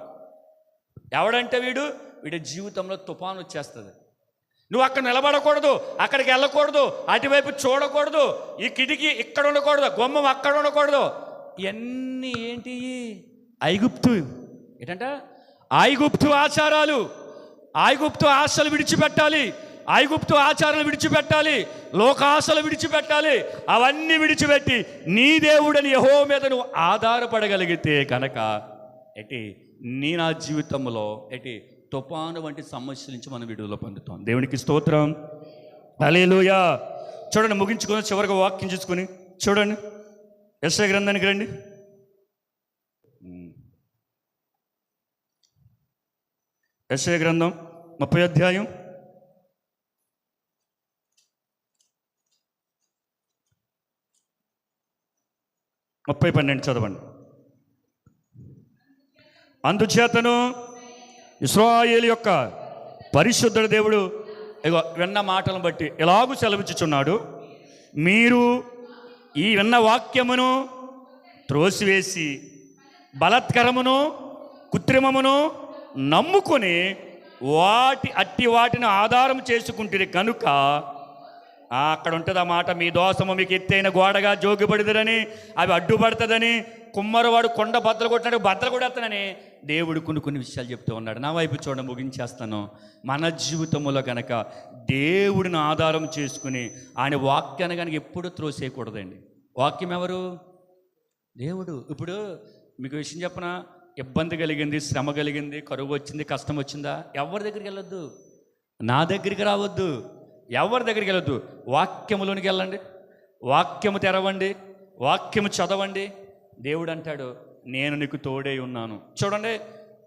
ఎవడంటే వీడి జీవితంలో తుఫాను వచ్చేస్తుంది. నువ్వు అక్కడ నిలబడకూడదు, అక్కడికి వెళ్ళకూడదు, అటువైపు చూడకూడదు, ఈ కిటికీ ఇక్కడ ఉండకూడదు, గుమ్మం అక్కడ ఉండకూడదు. ఇవన్నీ ఏంటి? ఐగుప్తు ఆచారాలు, ఐగుప్తు ఆశలు విడిచిపెట్టాలి, ఐగుప్తు ఆచారాలు విడిచిపెట్టాలి, లోకాశలు విడిచిపెట్టాలి. అవన్నీ విడిచిపెట్టి నీ దేవుడని యెహోవా మీద నువ్వు ఆధారపడగలిగితే కనుక నా జీవితంలో తుఫాను వంటి సమస్యల నుంచి మనం విడుదల పొందుతాం. దేవునికి స్తోత్రం. హల్లెలూయా. చూడండి, ముగించుకొని చివరిగా వాక్యం చూసుకొని చూడండి, యెషయా గ్రంథానికి రండి. యెషయా గ్రంథం 30వ అధ్యాయం 30:12 చదవండి. అందుచేతను ఇశ్రాయేలు యొక్క పరిశుద్ధుడు దేవుడు విన్న మాటలను బట్టి ఎలాగూ సెలవిచ్చుచున్నాడు, మీరు ఈ విన్న వాక్యమును త్రోసివేసి బలత్కరమును కృత్రిమమును నమ్ముకొని వాటిని ఆధారం చేసుకుంటే కనుక అక్కడ ఉంటుంది ఆ మాట, మీ దోషము మీకు ఎత్తైన గోడగా జోగిపడిదరని, అవి అడ్డుపడుతుందని, కుమ్మరవాడు కొండ బద్దలు కొట్టినట్టు బద్దలు కొడతానని దేవుడు కొన్ని విషయాలు చెప్తూ ఉన్నాడు. నా వైపు చూడ ముగించేస్తాను. మన జీవితంలో కనుక దేవుడిని ఆధారం చేసుకుని ఆయన వాక్యాన్ని కనుక ఎప్పుడు త్రోసేయకూడదండి. వాక్యం ఎవరు? దేవుడు. ఇప్పుడు మీకు విషయం చెప్పనా, ఇబ్బంది కలిగింది, శ్రమ కలిగింది, కరువు వచ్చింది, కష్టం వచ్చిందా, ఎవరి దగ్గరికి వెళ్ళొద్దు, నా దగ్గరికి రావద్దు, ఎవరి దగ్గరికి వెళ్ళొద్దు. వాక్యములోనికి వెళ్ళండి, వాక్యము తెరవండి, వాక్యము చదవండి. దేవుడు అంటాడు, నేను నీకు తోడై ఉన్నాను. చూడండి,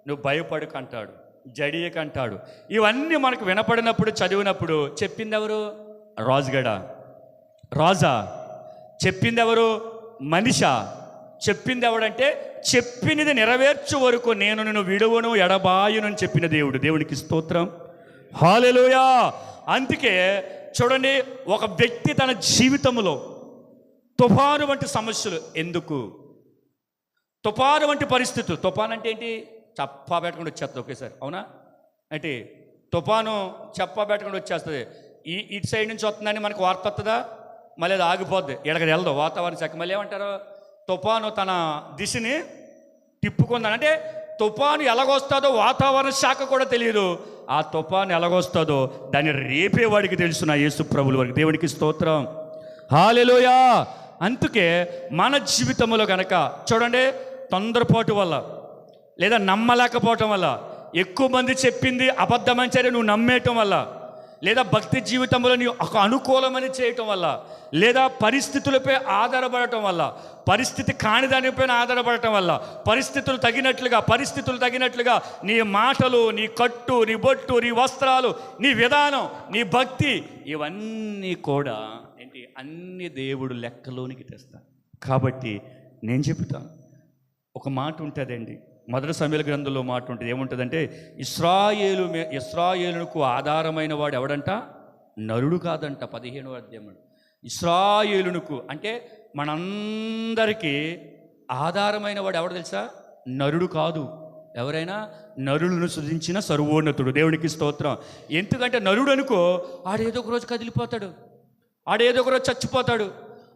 నువ్వు భయపడుకంటాడు, జడియకంటాడు. ఇవన్నీ మనకు వినపడినప్పుడు, చదివినప్పుడు చెప్పింది ఎవరు? రాజా? చెప్పింది ఎవరు? మనిషా? చెప్పింది ఎవడంటే, చెప్పినది నెరవేర్చు వరకు నేను నిన్ను విడువను ఎడబాయును అని చెప్పిన దేవుడు. దేవునికి స్తోత్రం. హల్లెలూయా. అందుకే చూడండి, ఒక వ్యక్తి తన జీవితంలో తుఫాను వంటి సమస్యలు ఎందుకు, తుఫాను వంటి పరిస్థితులు, తుఫాను అంటే ఏంటి? చప్పా పెట్టకుండా వచ్చేస్తుంది ఒకేసారి. అవునా? అంటే తుఫాను చెప్పా పెట్టకుండా వచ్చేస్తుంది. ఇటు సైడ్ నుంచి వస్తుందని మనకు వార్త వస్తుందా? మళ్ళీ అది ఆగిపోద్ది, ఎక్కడికి వెళ్దాం, వాతావరణ శాఖ మళ్ళీ ఏమంటారు, తుఫాను తన దిశని తిప్పుకుందని. అంటే తుఫాను ఎలాగొస్తుందో వాతావరణ శాఖ కూడా తెలియదు, ఆ తుఫాను ఎలాగొస్తుందో దాన్ని రేపేవాడికి తెలుసు, నా యేసు ప్రభుల వారికి. దేవునికి స్తోత్రం. హల్లెలూయా. అందుకే మన జీవితంలో కనుక చూడండి, తొందరపాటు వల్ల లేదా నమ్మలేకపోవటం వల్ల, ఎక్కువ మంది చెప్పింది అబద్ధమని సరే నువ్వు నమ్మేయటం వల్ల, లేదా భక్తి జీవితంలో నీ ఒక అనుకూలమని చేయటం వల్ల, లేదా పరిస్థితులపై ఆధారపడటం వల్ల, పరిస్థితి కాని దానిపైన ఆధారపడటం వల్ల, పరిస్థితులు తగినట్లుగా నీ మాటలు, నీ కట్టు, నీ బొట్టు, నీ వస్త్రాలు, నీ విధానం, నీ భక్తి, ఇవన్నీ కూడా అన్ని దేవుడు లెక్కలోనికి తెస్తాను. కాబట్టి నేను చెప్తాను, ఒక మాట ఉంటుందండి, మొదటి సమూయేలు గ్రంథంలో మాట ఉంటుంది. ఏముంటుందంటే, ఇశ్రాయేలుకు ఆధారమైన వాడు ఎవడంట? నరుడు కాదంట. 15వ అధ్యాయం. ఇశ్రాయేలునకు అంటే మనందరికీ ఆధారమైన వాడు ఎవడు తెలుసా? నరుడు కాదు. ఎవరైనా? నరులను సృజించిన సర్వోన్నతుడు. దేవునికి స్తోత్రం. ఎందుకంటే నరుడు అనుకో, ఆడేదో ఒక రోజు కదిలిపోతాడు, ఆడేదో ఒక రోజు చచ్చిపోతాడు,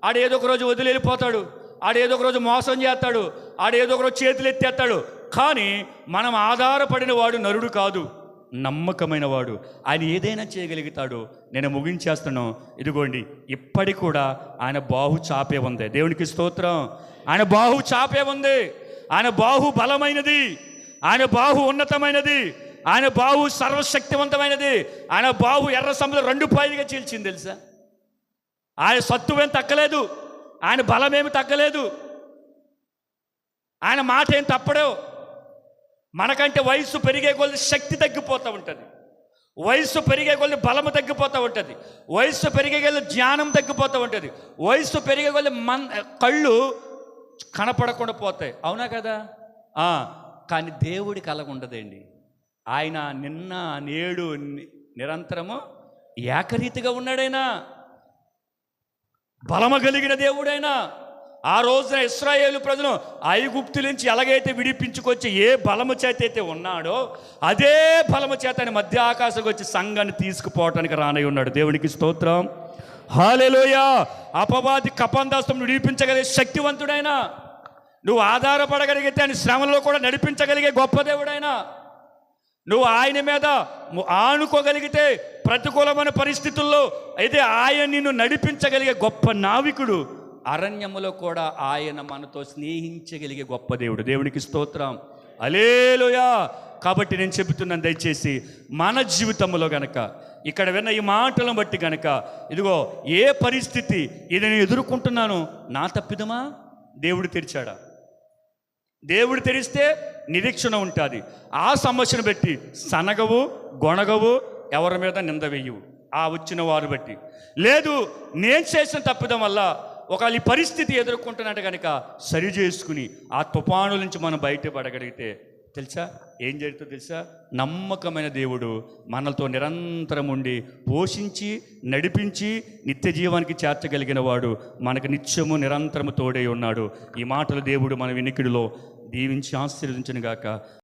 ఆడేదో ఒక రోజు వదిలేపోతాడు, ఆడేదో ఒక రోజు మోసం చేస్తాడు, ఆడేదో ఒక రోజు చేతులు ఎత్తేస్తాడు. కానీ మనం ఆధారపడిన వాడు నరుడు కాదు, నమ్మకమైన వాడు. ఆయన ఏదైనా చేయగలుగుతాడు. నేను ముగించేస్తున్నాను. ఇదిగోండి, ఇప్పటికి కూడా ఆయన బాహు చాపే ఉంది. దేవునికి స్తోత్రం. ఆయన బాహు చాపే ఉంది. ఆయన బాహు బలమైనది, ఆయన బాహు ఉన్నతమైనది, ఆయన బాహు సర్వశక్తివంతమైనది. ఆయన బాహు ఎర్ర సముద్రం 2 పాయలుగా చీల్చింది తెలుసా. ఆయన సత్తువేం తగ్గలేదు, ఆయన బలమేమి తగ్గలేదు, ఆయన మాట ఏం తప్పడు. మనకంటే వయసు పెరిగే కొద్ది శక్తి తగ్గిపోతూ ఉంటుంది, వయసు పెరిగే కొద్ది బలము తగ్గిపోతూ ఉంటుంది, వయసు పెరిగే కొద్ది జ్ఞానం తగ్గిపోతూ ఉంటుంది, వయసు పెరిగే కొద్ది కళ్ళు కనపడకుండా పోతాయి. అవునా కదా? కానీ దేవుడికి అలాగ ఉండదండి. ఆయన నిన్న నేడు నిరంతరము ఏకరీతిగా ఉన్నాడైనా, బలము కలిగిన దేవుడైనా. ఆ రోజున ఇశ్రాయేలు ప్రజలు ఐగుప్తు నుంచి ఎలాగైతే విడిపించుకొచ్చి ఏ బలము చేత అయితే ఉన్నాడో అదే బలము చేత ఆయన మధ్య ఆకాశంకి వచ్చి సంఘాన్ని తీసుకుపోవటానికి రానై ఉన్నాడు. దేవునికి స్తోత్రం. హల్లెలూయా. అపవాది కపందాస్తం విడిపించగలిగే శక్తివంతుడైనా, నువ్వు ఆధారపడగలిగితే ఆయన శ్రమలో కూడా నడిపించగలిగే గొప్ప దేవుడైనా, నువ్వు ఆయన మీద ఆనుకోగలిగితే ప్రతికూలమైన పరిస్థితుల్లో అయితే ఆయన నిన్ను నడిపించగలిగే గొప్ప నావికుడు. అరణ్యములో కూడా ఆయన మనతో స్నేహించగలిగే గొప్ప దేవుడు. దేవునికి స్తోత్రం. హల్లెలూయా. కాబట్టి నేను చెబుతున్నాను, దయచేసి మన జీవితంలో గనక ఇక్కడ విన్న ఈ మాటలను బట్టి గనక, ఇదిగో ఏ పరిస్థితి ఇది నేను ఎదుర్కొంటున్నాను, నా తప్పిదమా? దేవుడు తెరిచాడా? దేవుడు తెరిస్తే నిరీక్షణ ఉంటుంది. ఆ సమస్యను బట్టి సనగవు, గొణగవు, ఎవరి మీద నింద వేయవు ఆ వచ్చిన వారు బట్టి. లేదు, నేను చేసిన తప్పిదం వల్ల ఒకవేళ ఈ పరిస్థితి ఎదుర్కొంటున్నట్టు కనుక సరి చేసుకుని ఆ తుఫాను నుంచి మనం బయటపడగలిగితే తెలుసా ఏం జరుగుతుందో తెలుసా? నమ్మకమైన దేవుడు మనలతో నిరంతరం ఉండి పోషించి నడిపించి నిత్య జీవానికి చేర్చగలిగిన వాడు మనకు నిత్యము నిరంతరము తోడై ఉన్నాడు. ఈ మాటలు దేవుడు మన వినికిడిలో దీవించి ఆశీర్వదించును గాక.